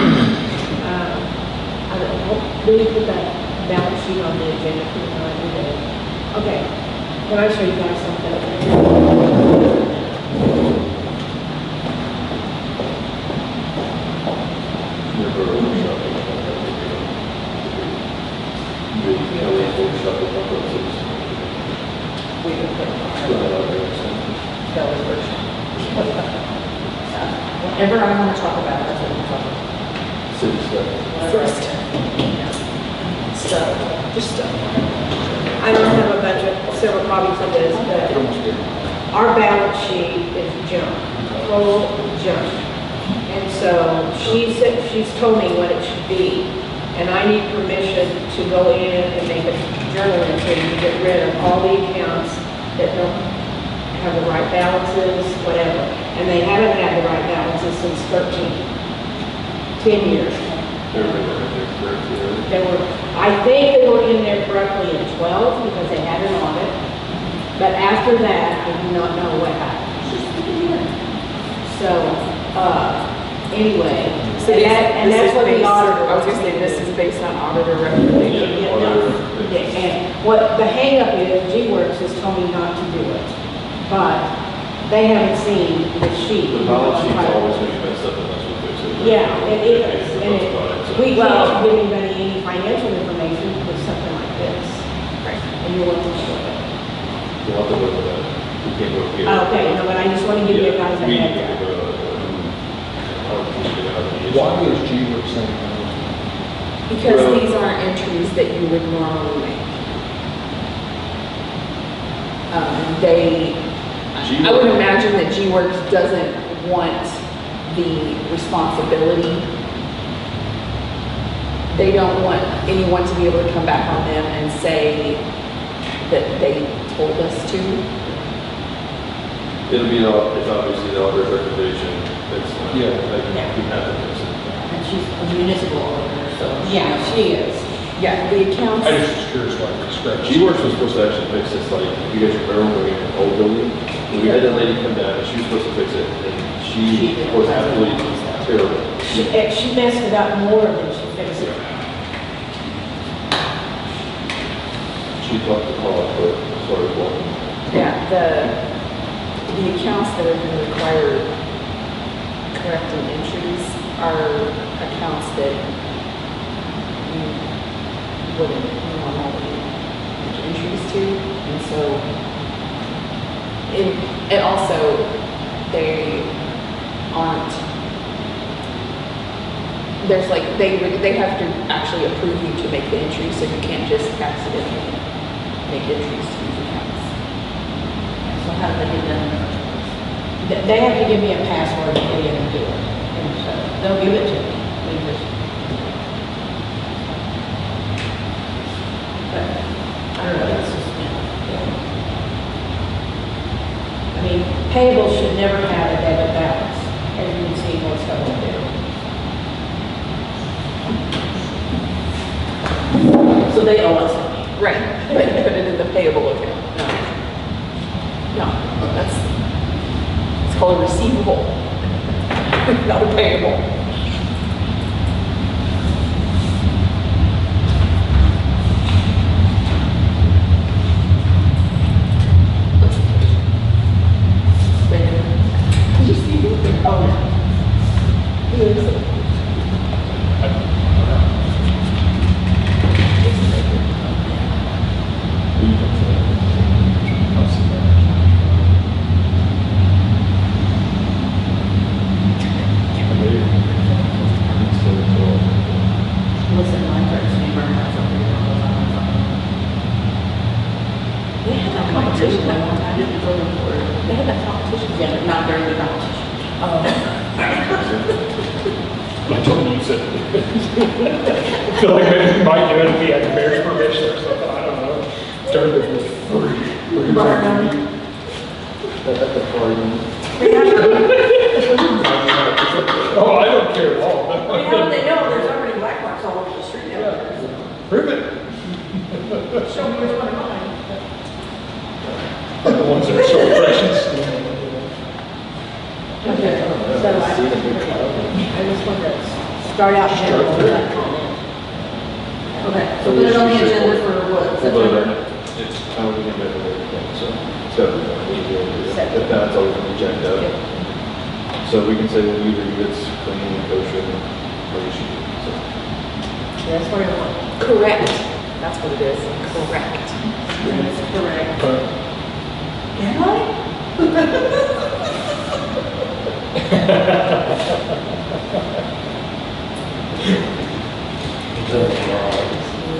I don't know, we put that balance sheet on the agenda for today. Okay, can I show you guys something? your workshop. The Kelly workshop with my brothers. We can put it Put on that our out there, so. Kelly version. Whatever I want to talk about, that's what we'll talk about. City stuff. first, Stuff. just stuff. I don't have a bunch of, several copies of this, but our balance sheet is junk, total junk. And so she's told me what it should be. And I need permission to go in and make a journal entry to get rid of all the accounts that don't have the right balances, whatever. And they haven't had the right balances since 10 years. They were, I think they were in there correctly in 12 because they had an audit. But after that, I do not know what happened. So, anyway, So and these- and this that's is what the based- auditor. I was gonna say, this is based on auditor recommendation. Yeah, no. Yeah, and what the hangup is, G-Works has told me not to do it, but they haven't seen the sheet. The balance sheet's always going to be messed up unless we fix it. Yeah, it is, and we Well- can't give anybody any financial information with something like this. Right. And you're welcome to look at it. We'll have to look at that. We can't go here. Okay, no, but I just want to give you guys a We heads need to up. go, Why is G-Works saying no? Because Well- these aren't entries that you would normally make. I would imagine that G-Works doesn't want the responsibility. They don't want anyone to be able to come back on them and say that they told us to. It'll be, it's obviously the auditor's recommendation. It's not, Yeah. like, we have to fix it. And she's a municipal auditor, so. Yeah, she is. Yeah, the accounts. I just was curious why the discrepancy. G-Works was supposed to actually fix this, like, if you guys remember, we had an old building. We had that lady come down, and she was supposed to fix it, and she was absolutely terrible. She messed it up more than she fixed it. She talked to Paul, but sorry, Paul. Yeah, the accounts that are going to require correcting entries are accounts that you wouldn't normally make entries to. And so, it also, they aren't, there's like, they have to actually approve you to make the entry, so you can't just accidentally make entries to these accounts. So how do they get done? They have to give me a password to get in and do it. And so they'll give it to me. We just. But, I don't know, that's just, I mean, payables should never have a debit balance, as you can see most of them do. So they owe us money. Right, but you put it in the payable account. No, that's, it's called a receivable, not a payable. Did you see it? Oh, no. Who is it? I feel like maybe Mike, you had to be at the mayor's permission or something, I don't know. Started with free. That's the party. Oh, I don't care at all. Well, how do they know there's already black marks all over the street out there? Prove it. Show me which one of mine. The ones that are so precious. Okay, so I just want to start out general with that comment. Okay, so put it on the agenda for what, September? It's how we can measure everything, so. If that's always going to be checked out. So we can say, well, either it's clean, kosher, or you should, so. That's what I want. Correct. That's what it is, correct. That's correct. Am I?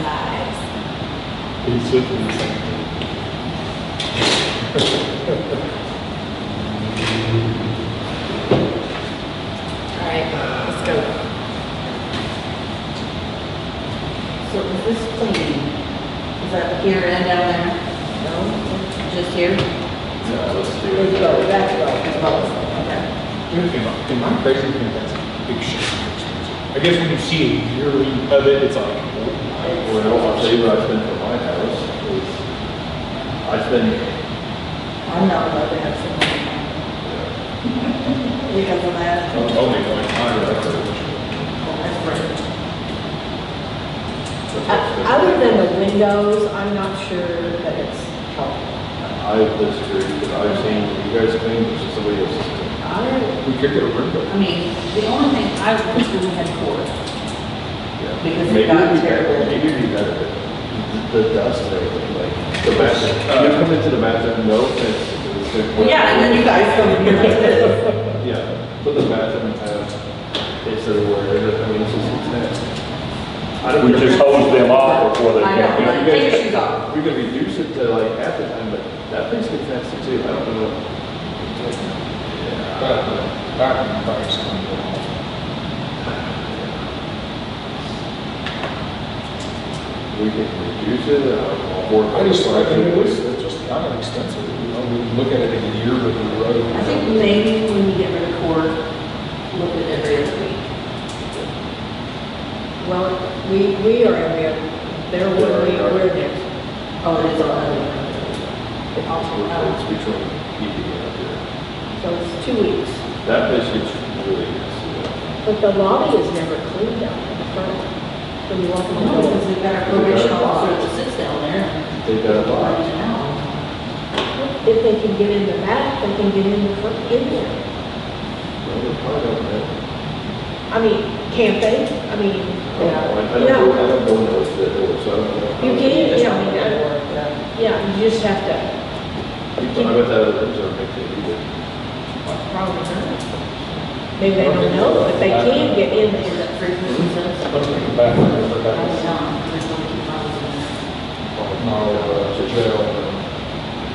Lies. He's sitting in the same thing. All right, let's go. So is this clean? Is that here and down there? No, just here? No, let's do Let's it. go, that's right. It's both, okay. Am I crazy to think that's a big shit? I guess when you see a yearly of it, it's like, Well, I'll tell you what I spend for my house is, I spend, I'm not allowed to have some. Because of that. I'll make like mine, That's right. Other than the windows, I'm not sure that it's helpful. I disagree, because I've seen you guys clean, versus somebody else's clean. we could get a window. I mean, the only thing I wish we had court. Because it Maybe got it'd be better, terrible. maybe it'd be better, the dust and everything, like, the bathroom. You come into the bathroom, no offense. Well, yeah, and then you guys come in here like this. Yeah, put the bathroom and have, instead of where, I mean, it's just, it's I don't. We just hose them off before they I know, come in. like, take your shoes off. We could reduce it to like half the time, but that place gets nasty too, I don't know. Bathroom pipes come off. We can reduce it, I'll board. I think it's just kind of expensive, you know, we look at it in a year with the road. I think maybe when you get rid of court, look at every other week. Well, we are every other, they're one week, we're next. Oh, it is on. It's between keeping it up here. So it's 2 weeks. That place gets really nasty. But the lobby is never cleaned out in the front. When you walk in the No, door. because we've got our probation officer that sits down there. They've got a lot. Right now. If they can get in the back, they can get in the front, in there. Well, they're part of it. I mean, can't they? I mean, I don't yeah. know, I don't know those that do it, so I don't know. You can, yeah, I mean, yeah, you just have to, I bet that other rooms are big, they do it. Probably not. maybe they don't know, but they can get in Is there. that 3%? Bathroom, That's but that's not, there's no keep on in no, jail.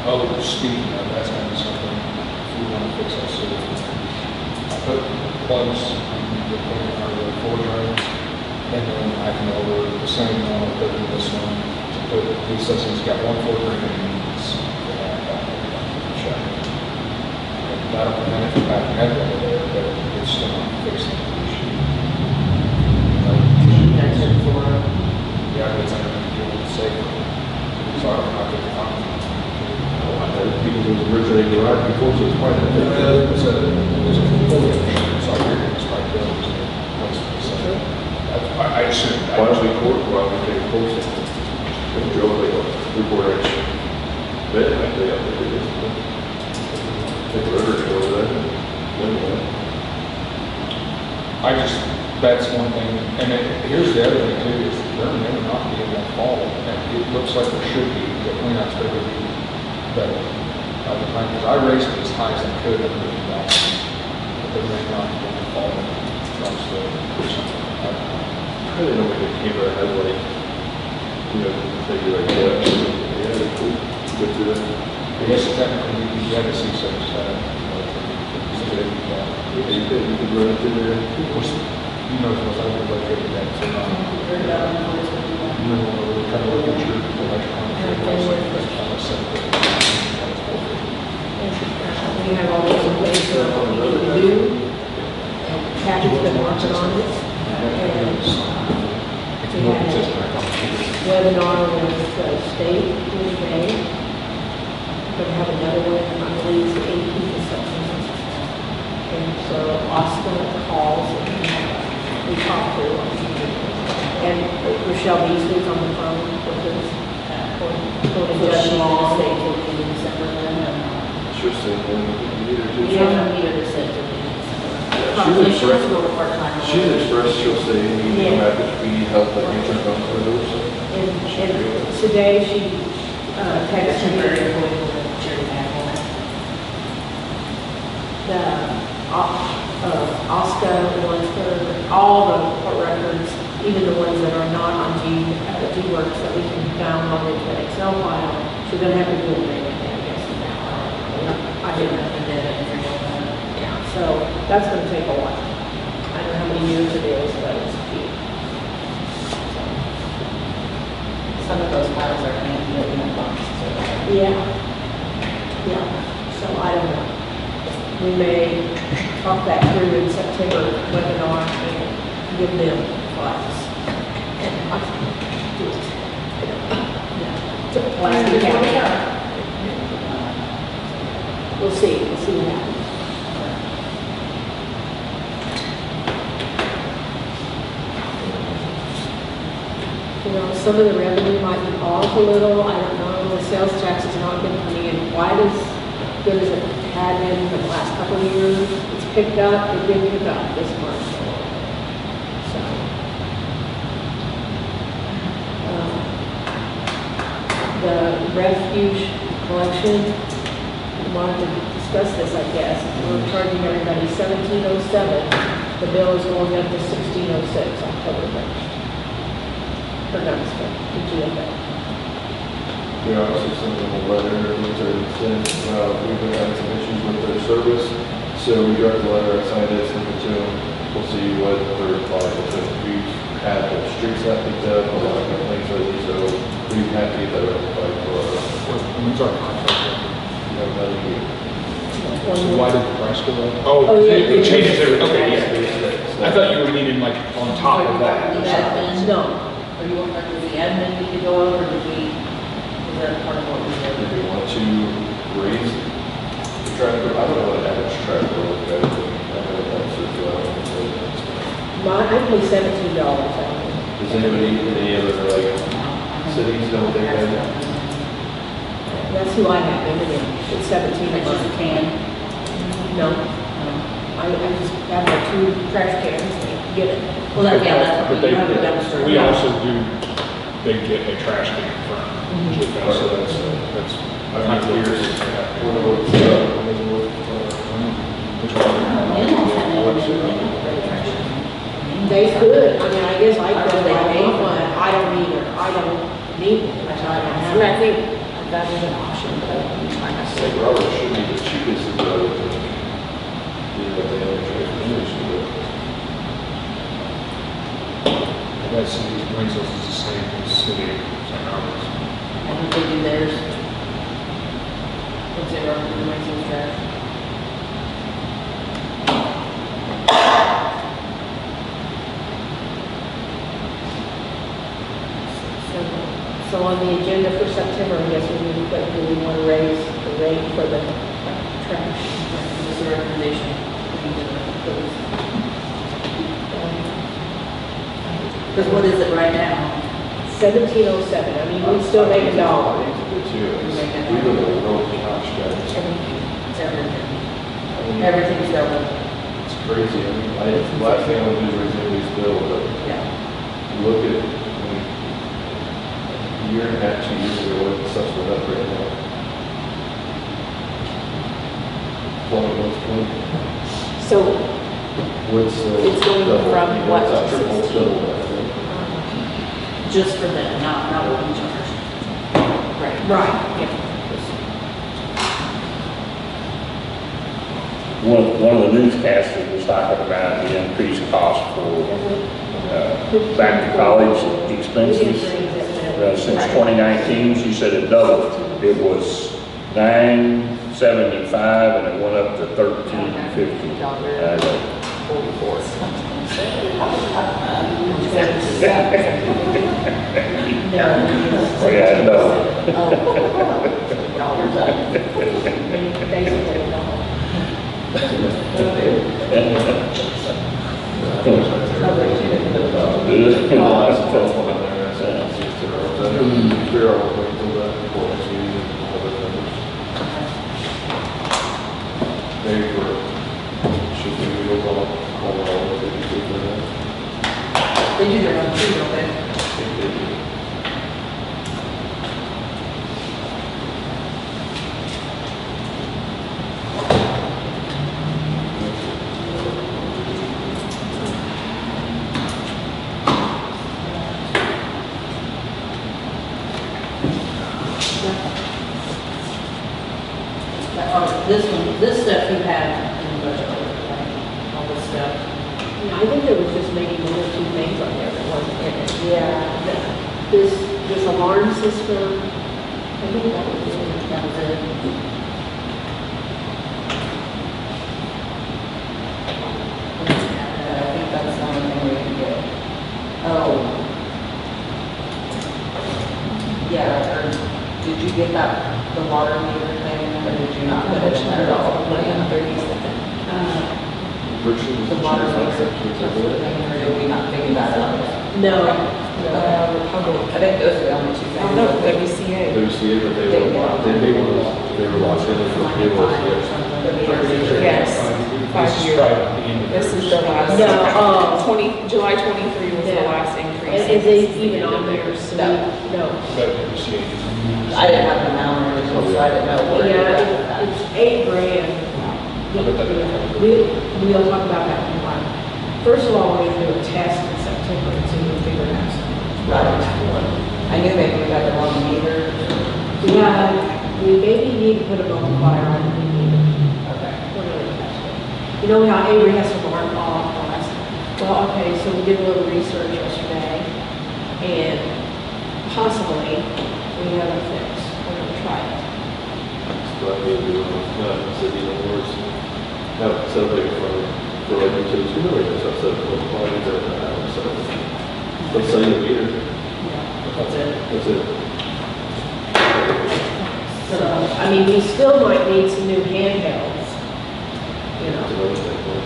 Oh, speaking of, that's gonna be something, if we wanna fix our city. I put plugs in the four drains, and then I can order the same one, I put in this one, to put, these systems got 1 4 drain and needs. Check. And that'll prevent it from backing up over there, but it's still not fixing the issue. That's it for, Yeah, but it's gonna be safer. So I don't have to find. Because it was originally garage before, so it's quite a bit. It's a full insurance, so I figured it's right there. I assume. Why don't we take a course and drill like a 3/4 inch bed, actually, up there, it is. Take a river to go over that. That's one thing, and then here's the other thing too, is there may not be enough fall, and it looks like there should be, the cleanouts better be better. By the time, because I raised it as high as I could and put it down, but there may not be enough fall across the, or something. I don't know. I didn't know what the camera has like, you know, say you're like, yeah, that's cool, go through that. I guess technically, you have to see some stuff. You could run it through there. Of course, you know, if I would like allocated that, so, Heard about it, it's gonna be like- no, we're trying to look at your electronic. We have all those in place for what we need to do, and Kathy's been working on it. And It's more consistent, I think. webinar with the state in May. We're gonna have another one, I believe, the 18th of September. And so Oscar calls and we talk to them. And Rochelle Beasley's on the phone with us. For the So she judge. will stay till the end of December then, or no? Sure, same thing, either We two. haven't needed to stay till the end of December. Yeah, Probably she's she wants expressed, to go to part-time. she's expressed she'll stay, and Yeah. come back if we need help, like answer phones for those, so. And today she texted Temporary me employee for the charity animal. the Oscar wants her, all the court records, even the ones that are not on G-Works that we can download into an Excel file. She's gonna have to do it again, I guess, now. I didn't know. And then entry all that. Yeah, so that's gonna take a while. I don't know how many years it is, but it's a few. Some of those files are handwritten in books, so. Yeah. Yeah, so I don't know. We may talk that through in September webinar and give them advice. And I can do it. Yeah. To plan to count. We'll see what happens. You know, some of the revenue might be off a little, I don't know, the sales tax has not been coming in quite as good as it had been for the last couple of years. It's picked up, it did pick up this month. So. The refuge collection, we wanted to discuss this, I guess. We're charging everybody $17.07. The bill is going up to $16.06 October 1st. For dumpster, did you get that? We obviously sent them a letter, which are sent, we've been having some issues with their service. So we got the letter, I signed it, sent it to them. We'll see what their reply is. We've had the streets not picked up, a lot of complaints lately, so we have to get that rectified for our, When's our contract? you know, another year. So why did the price go up? Oh, yeah. It changes every, okay, yeah. I thought you were meaning like on top of that. The admin, No, or you want, like, does the admin need to go over, or did we, is that part of what we If did? we want to raise the traffic, I don't know what average traffic will look at, but I know that's as well. I pay $17 out. Does anybody, any other like cities know what they have? That's who I have, everything. It's 17 a It's just a month. can. No, I just have my 2 trash cans, and get it. Well, that, yeah, that's, But you they, have a dumpster. we also do, they get a trash can from. So that's. I'm curious, what are those, Which one? They could, I mean, I guess I Or could, do they I pay want for one, it? I don't either, I don't need one. I mean, I think that is an option, but I have to St. Robert should be the cheapest of the, you know, the other transportation, but That city, Waynesville is the same as city of St. Roberts. And if they do theirs, what's it, or the Waynesville trash? So on the agenda for September, I guess we need to put, do we want to raise the rate for the trash? What's the recommendation? Because what is it right now? 1707, I mean, we still make $1. the two, we live in a real gosh, guys. It's everything. I mean, Everything's double. it's crazy, I mean, the last thing I want to do is raise anybody's bill, but Yeah. look at, I mean, a year and a half, 2 years ago, what the stuff's went up right now. So What's, It's going double? from You know, what it's to triple, 16? double that, I think. Just for them, not what we charge. Right. Right, yeah. One of the newscasters was was talking about the increased cost for back to college expenses. Since 2019, she said it doubled. It was $975 and it went up to $1350. Oh, yeah, it doubled. Basically, Maybe for, should we go all They do their own too, don't they? This stuff you have in the budget, right? All this stuff. I think there was just maybe one or two things on there that wasn't in it. Yeah. This alarm system, I think that was it. That was it. I think that's the only thing we can get. Oh. Yeah, or did you get that, the water meter thing, or did you not put it in there at all? The water meter, or did we not figure that out yet? No. I think those are the only two things. No, WCA. WCA, but they were locked in, they were locked in for it was, Yes, 5 years. This is the last. No, 20, July 23 was the Yeah. last increase. Is it even on there? No. No. I didn't have the amount or anything, so I didn't know where to Yeah, go with that. it's $8,000. We'll talk about that in a while. First of all, we're going to do a test in September and see if we figure it out. Right. I knew maybe we got the wrong meter. Yeah, we maybe need to put a multiplier on the meter. Okay. We're gonna test it. You know how Avery has to mark off last? Well, okay, so we did a little research yesterday, and possibly we have a fix. We're gonna try it. but we do, city landlords have something for like utilities, you know, it's up to what quality they're gonna have, so. Let's say the meter, That's it. that's it. So, I mean, we still might need some new handhelds, you That's know. another thing, but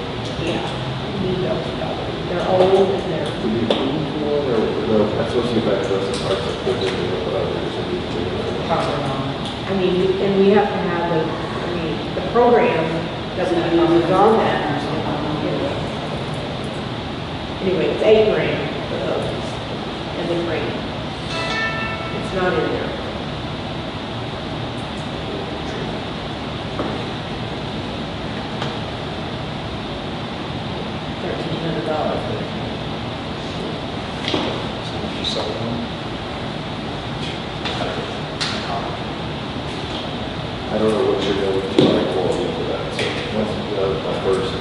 Yeah, we need those probably. They're old and they're, do we need one, or, no, that's supposed to be back to us, and parts of the, but I think it's a need to. I mean, and we have to have the, I mean, the program doesn't have to be on that. Anyway, it's $8,000 for those and the crane. It's not in there. I don't know what you're going to like quality for that, so that's my first.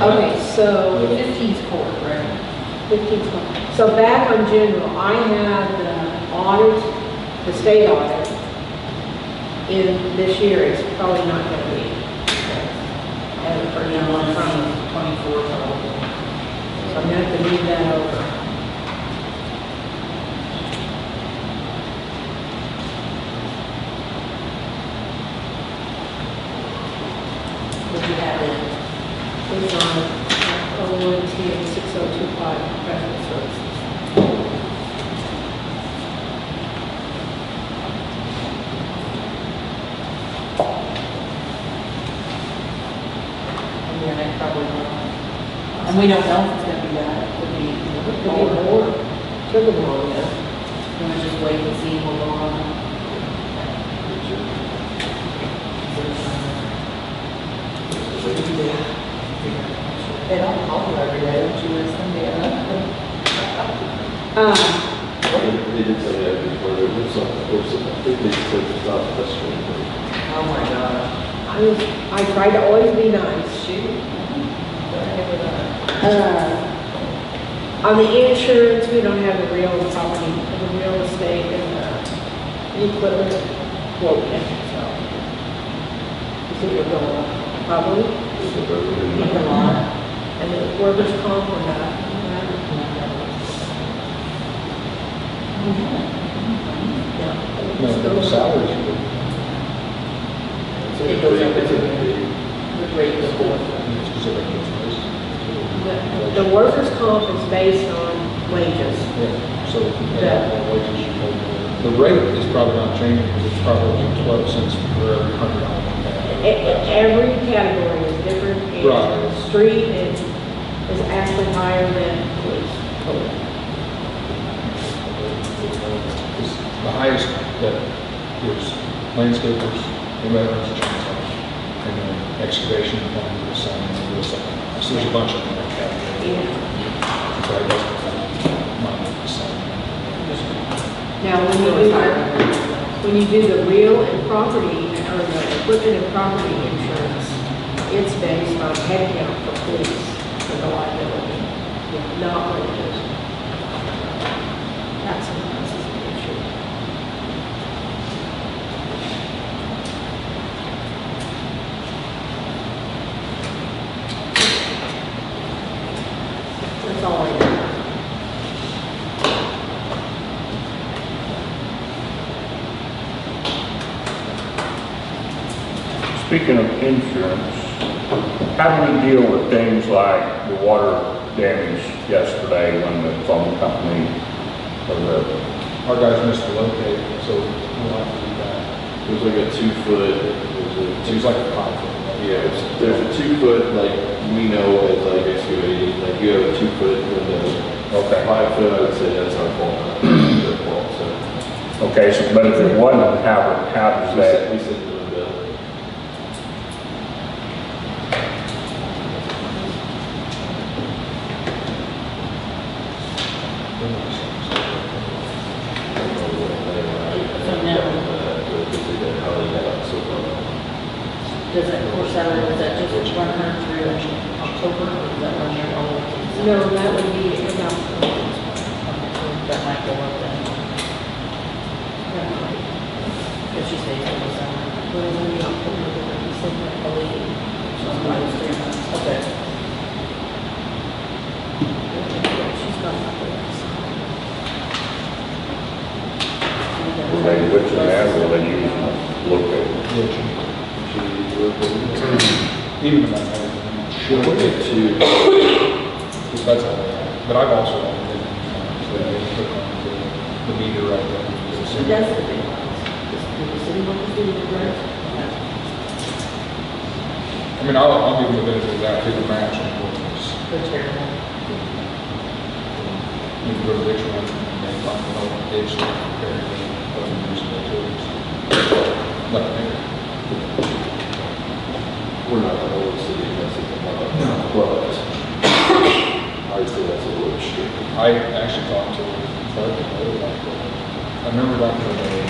Okay, so 15th court, right? 15. So back on general, I have the audit, the state audit in this year. It's probably not going to be. I haven't heard in a long time. 24 total. So I'm going to have to move that over. Would you have it? It's on 0110 6025 professional services. Yeah, it probably will. And we don't know if it's gonna be that, it could be more. Took them all, yeah. Can we just wait and see what will go on? They don't call you every day, don't you, listen, Deanna? They did say that before, there was some, I think they said it's not the best one. Oh my God. I tried to always be nice. Shoot. On the insurance, we don't have the real property, the real estate and the equipment quote yet, so. You think it'll go up? Probably. Need a lot. And the workers' comp or not? No, the salaries. It goes up every year. The rate goes up. Specific to this. The workers' comp is based on wages. Yeah, so if you pay out more wages, you pay more. The rate is probably not changing, because it's probably 12 cents for every $100. Every category is different. And Right. street is actually higher than police. The highest that is landscapers, veterans, chainsaws, and then excavation and plumbing is the same, and the second. So there's a bunch of them in that category. Yeah. So I guess mine is the same. Now, when you do the real and property, or the equipment and property insurance, it's based on headcount for police, for the liability, not wages. That's an issue. That's all I know. Speaking of insurance, how do we deal with things like the water damage yesterday when the phone company, or the, Our guys missed the locate, so we'll have to do that. There's like a 2 foot, It was like a 5 foot. yeah, there's a 2 foot, like, we know as like excavating, like you have a 2 foot window. okay. 5 foot, I would say that's our fault, not their fault, so. Okay, so, but if it wasn't, how does that? We said the window. Does that course out, or is that just run her through October, or does that run her all the way to December? No, that would be about, That might go up then, if she stays in the summer. well, maybe October, December, I believe. So it's about 3 months. Okay. She's got my place. Will they, which of that will they use locate? Even if I Should we get to, that's all they have. But I've also had it, so they put on the meter right there. She does the big ones. Does the city workers do the rest? I mean, I'll give them the benefit of that, through the match on this. They're terrible. You can go to Richmond, and they find the whole ditch, there, and use the tools. But, we're not the whole city, that's it, but I would say that's a little strict. I actually talked to Bud, I remember back in the day,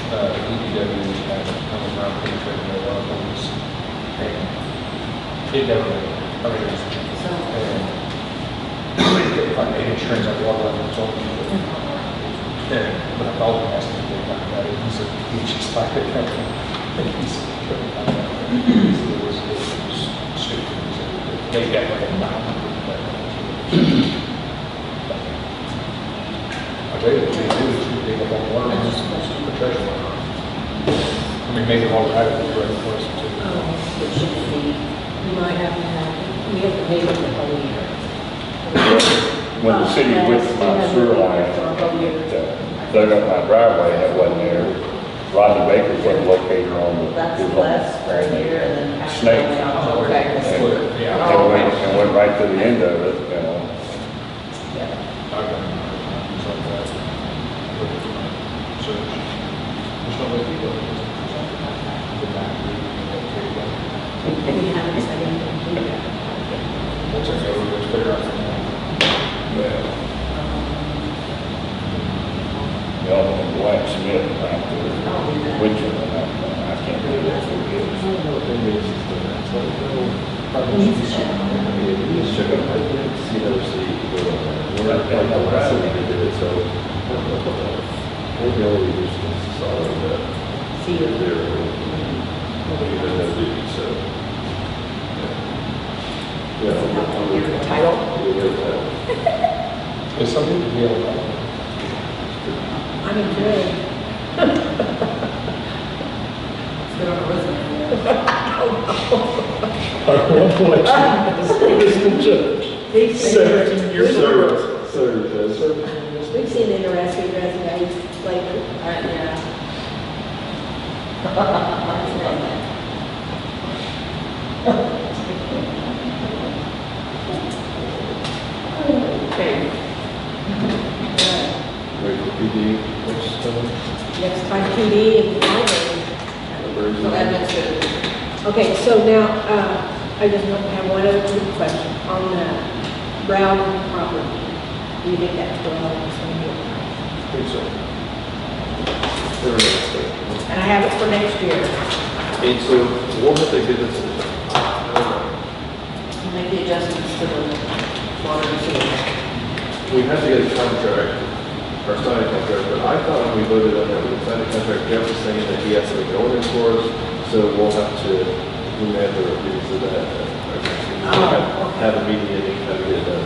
the DPW had coming around penetrating their water lines. And it never, I mean, it was, So, if I made insurance on water line, it's all. And, but I called him, asked him if they found that, and he said, he just like it. He said, couldn't find that. It was stupid. He said, they definitely had found it. I tell you, what they do is you dig up on water lines, the treasure water. I mean, maybe all that is great for us too. it should be, We might have to have, we have to pay them the whole year. When the city with my sewer line, dug up my driveway, that wasn't there. Rodney Baker put a locator on that's his less per year and then half Snake. only October. Okay. Yeah. And went right to the end of it, you know. I've done things like that. Look at my search. There's no way to go. The map, We haven't said anything to that. what's it, let's figure out from there. The other one, Black Smith, right there, Winter, I can't believe that's what it is. I don't know what they mean, it's just, that's what it is. Probably should be, should have, we're like the last thing they did, so. Maybe only use this solid that. See you. They're, even though they, so. Yeah. Title? There's something to be able to. I'm enjoying. Let's get on the resume. Assistant judge. 17 years service. We've seen interesting resumes lately. Yeah. Okay. Wait for PD, next time. Next time PD and library. So administrative. Okay, so now, I just want to have one other quick question on the Brown property. Do you think that's going on? I think so. They're next thing. And I have it for next year. And so, what if they did this? I don't know. Make the adjustments to the water and sewer. We had to get a contract, or sign a contract, but I thought when we voted on that, we signed a contract, Jeff was saying that he has to make an ordinance for us, so we'll have to, we may have to revisit that. Have a meeting and then kind of get it done.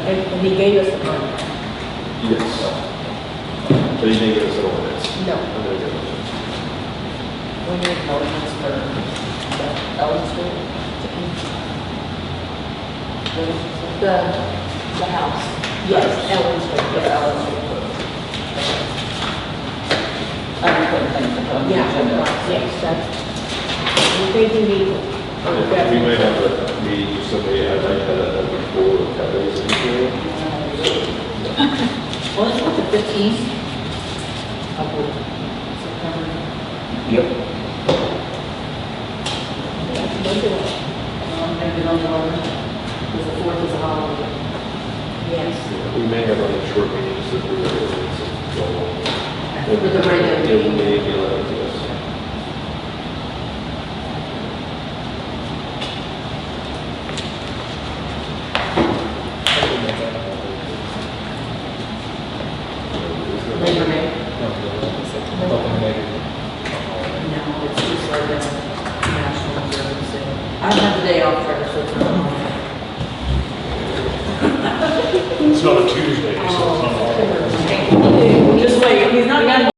And he gave us the contract. Yes. But he didn't give us an ordinance. No. I'm gonna give it. We need an ordinance for the Ellen Street. The house. Yes, Ellen Street, The yes. Ellen Street. I couldn't think of the Yeah, agenda. yes, that's, we think we need to. Yeah, we may have a meeting with somebody, I'd like to have that before, that is, Well, it's what, the 15th of September. Yep. Maybe on the 11th, because the 4th is a holiday. Yes. We may have other short meetings if we're going to. For the regular meeting. Maybe the 11th, yes. Labor Day. Nothing negative. No, it's just like a national service day. I have the day off first, so it's not on. It's not a Tuesday, so it's not. Just wait, he's not gonna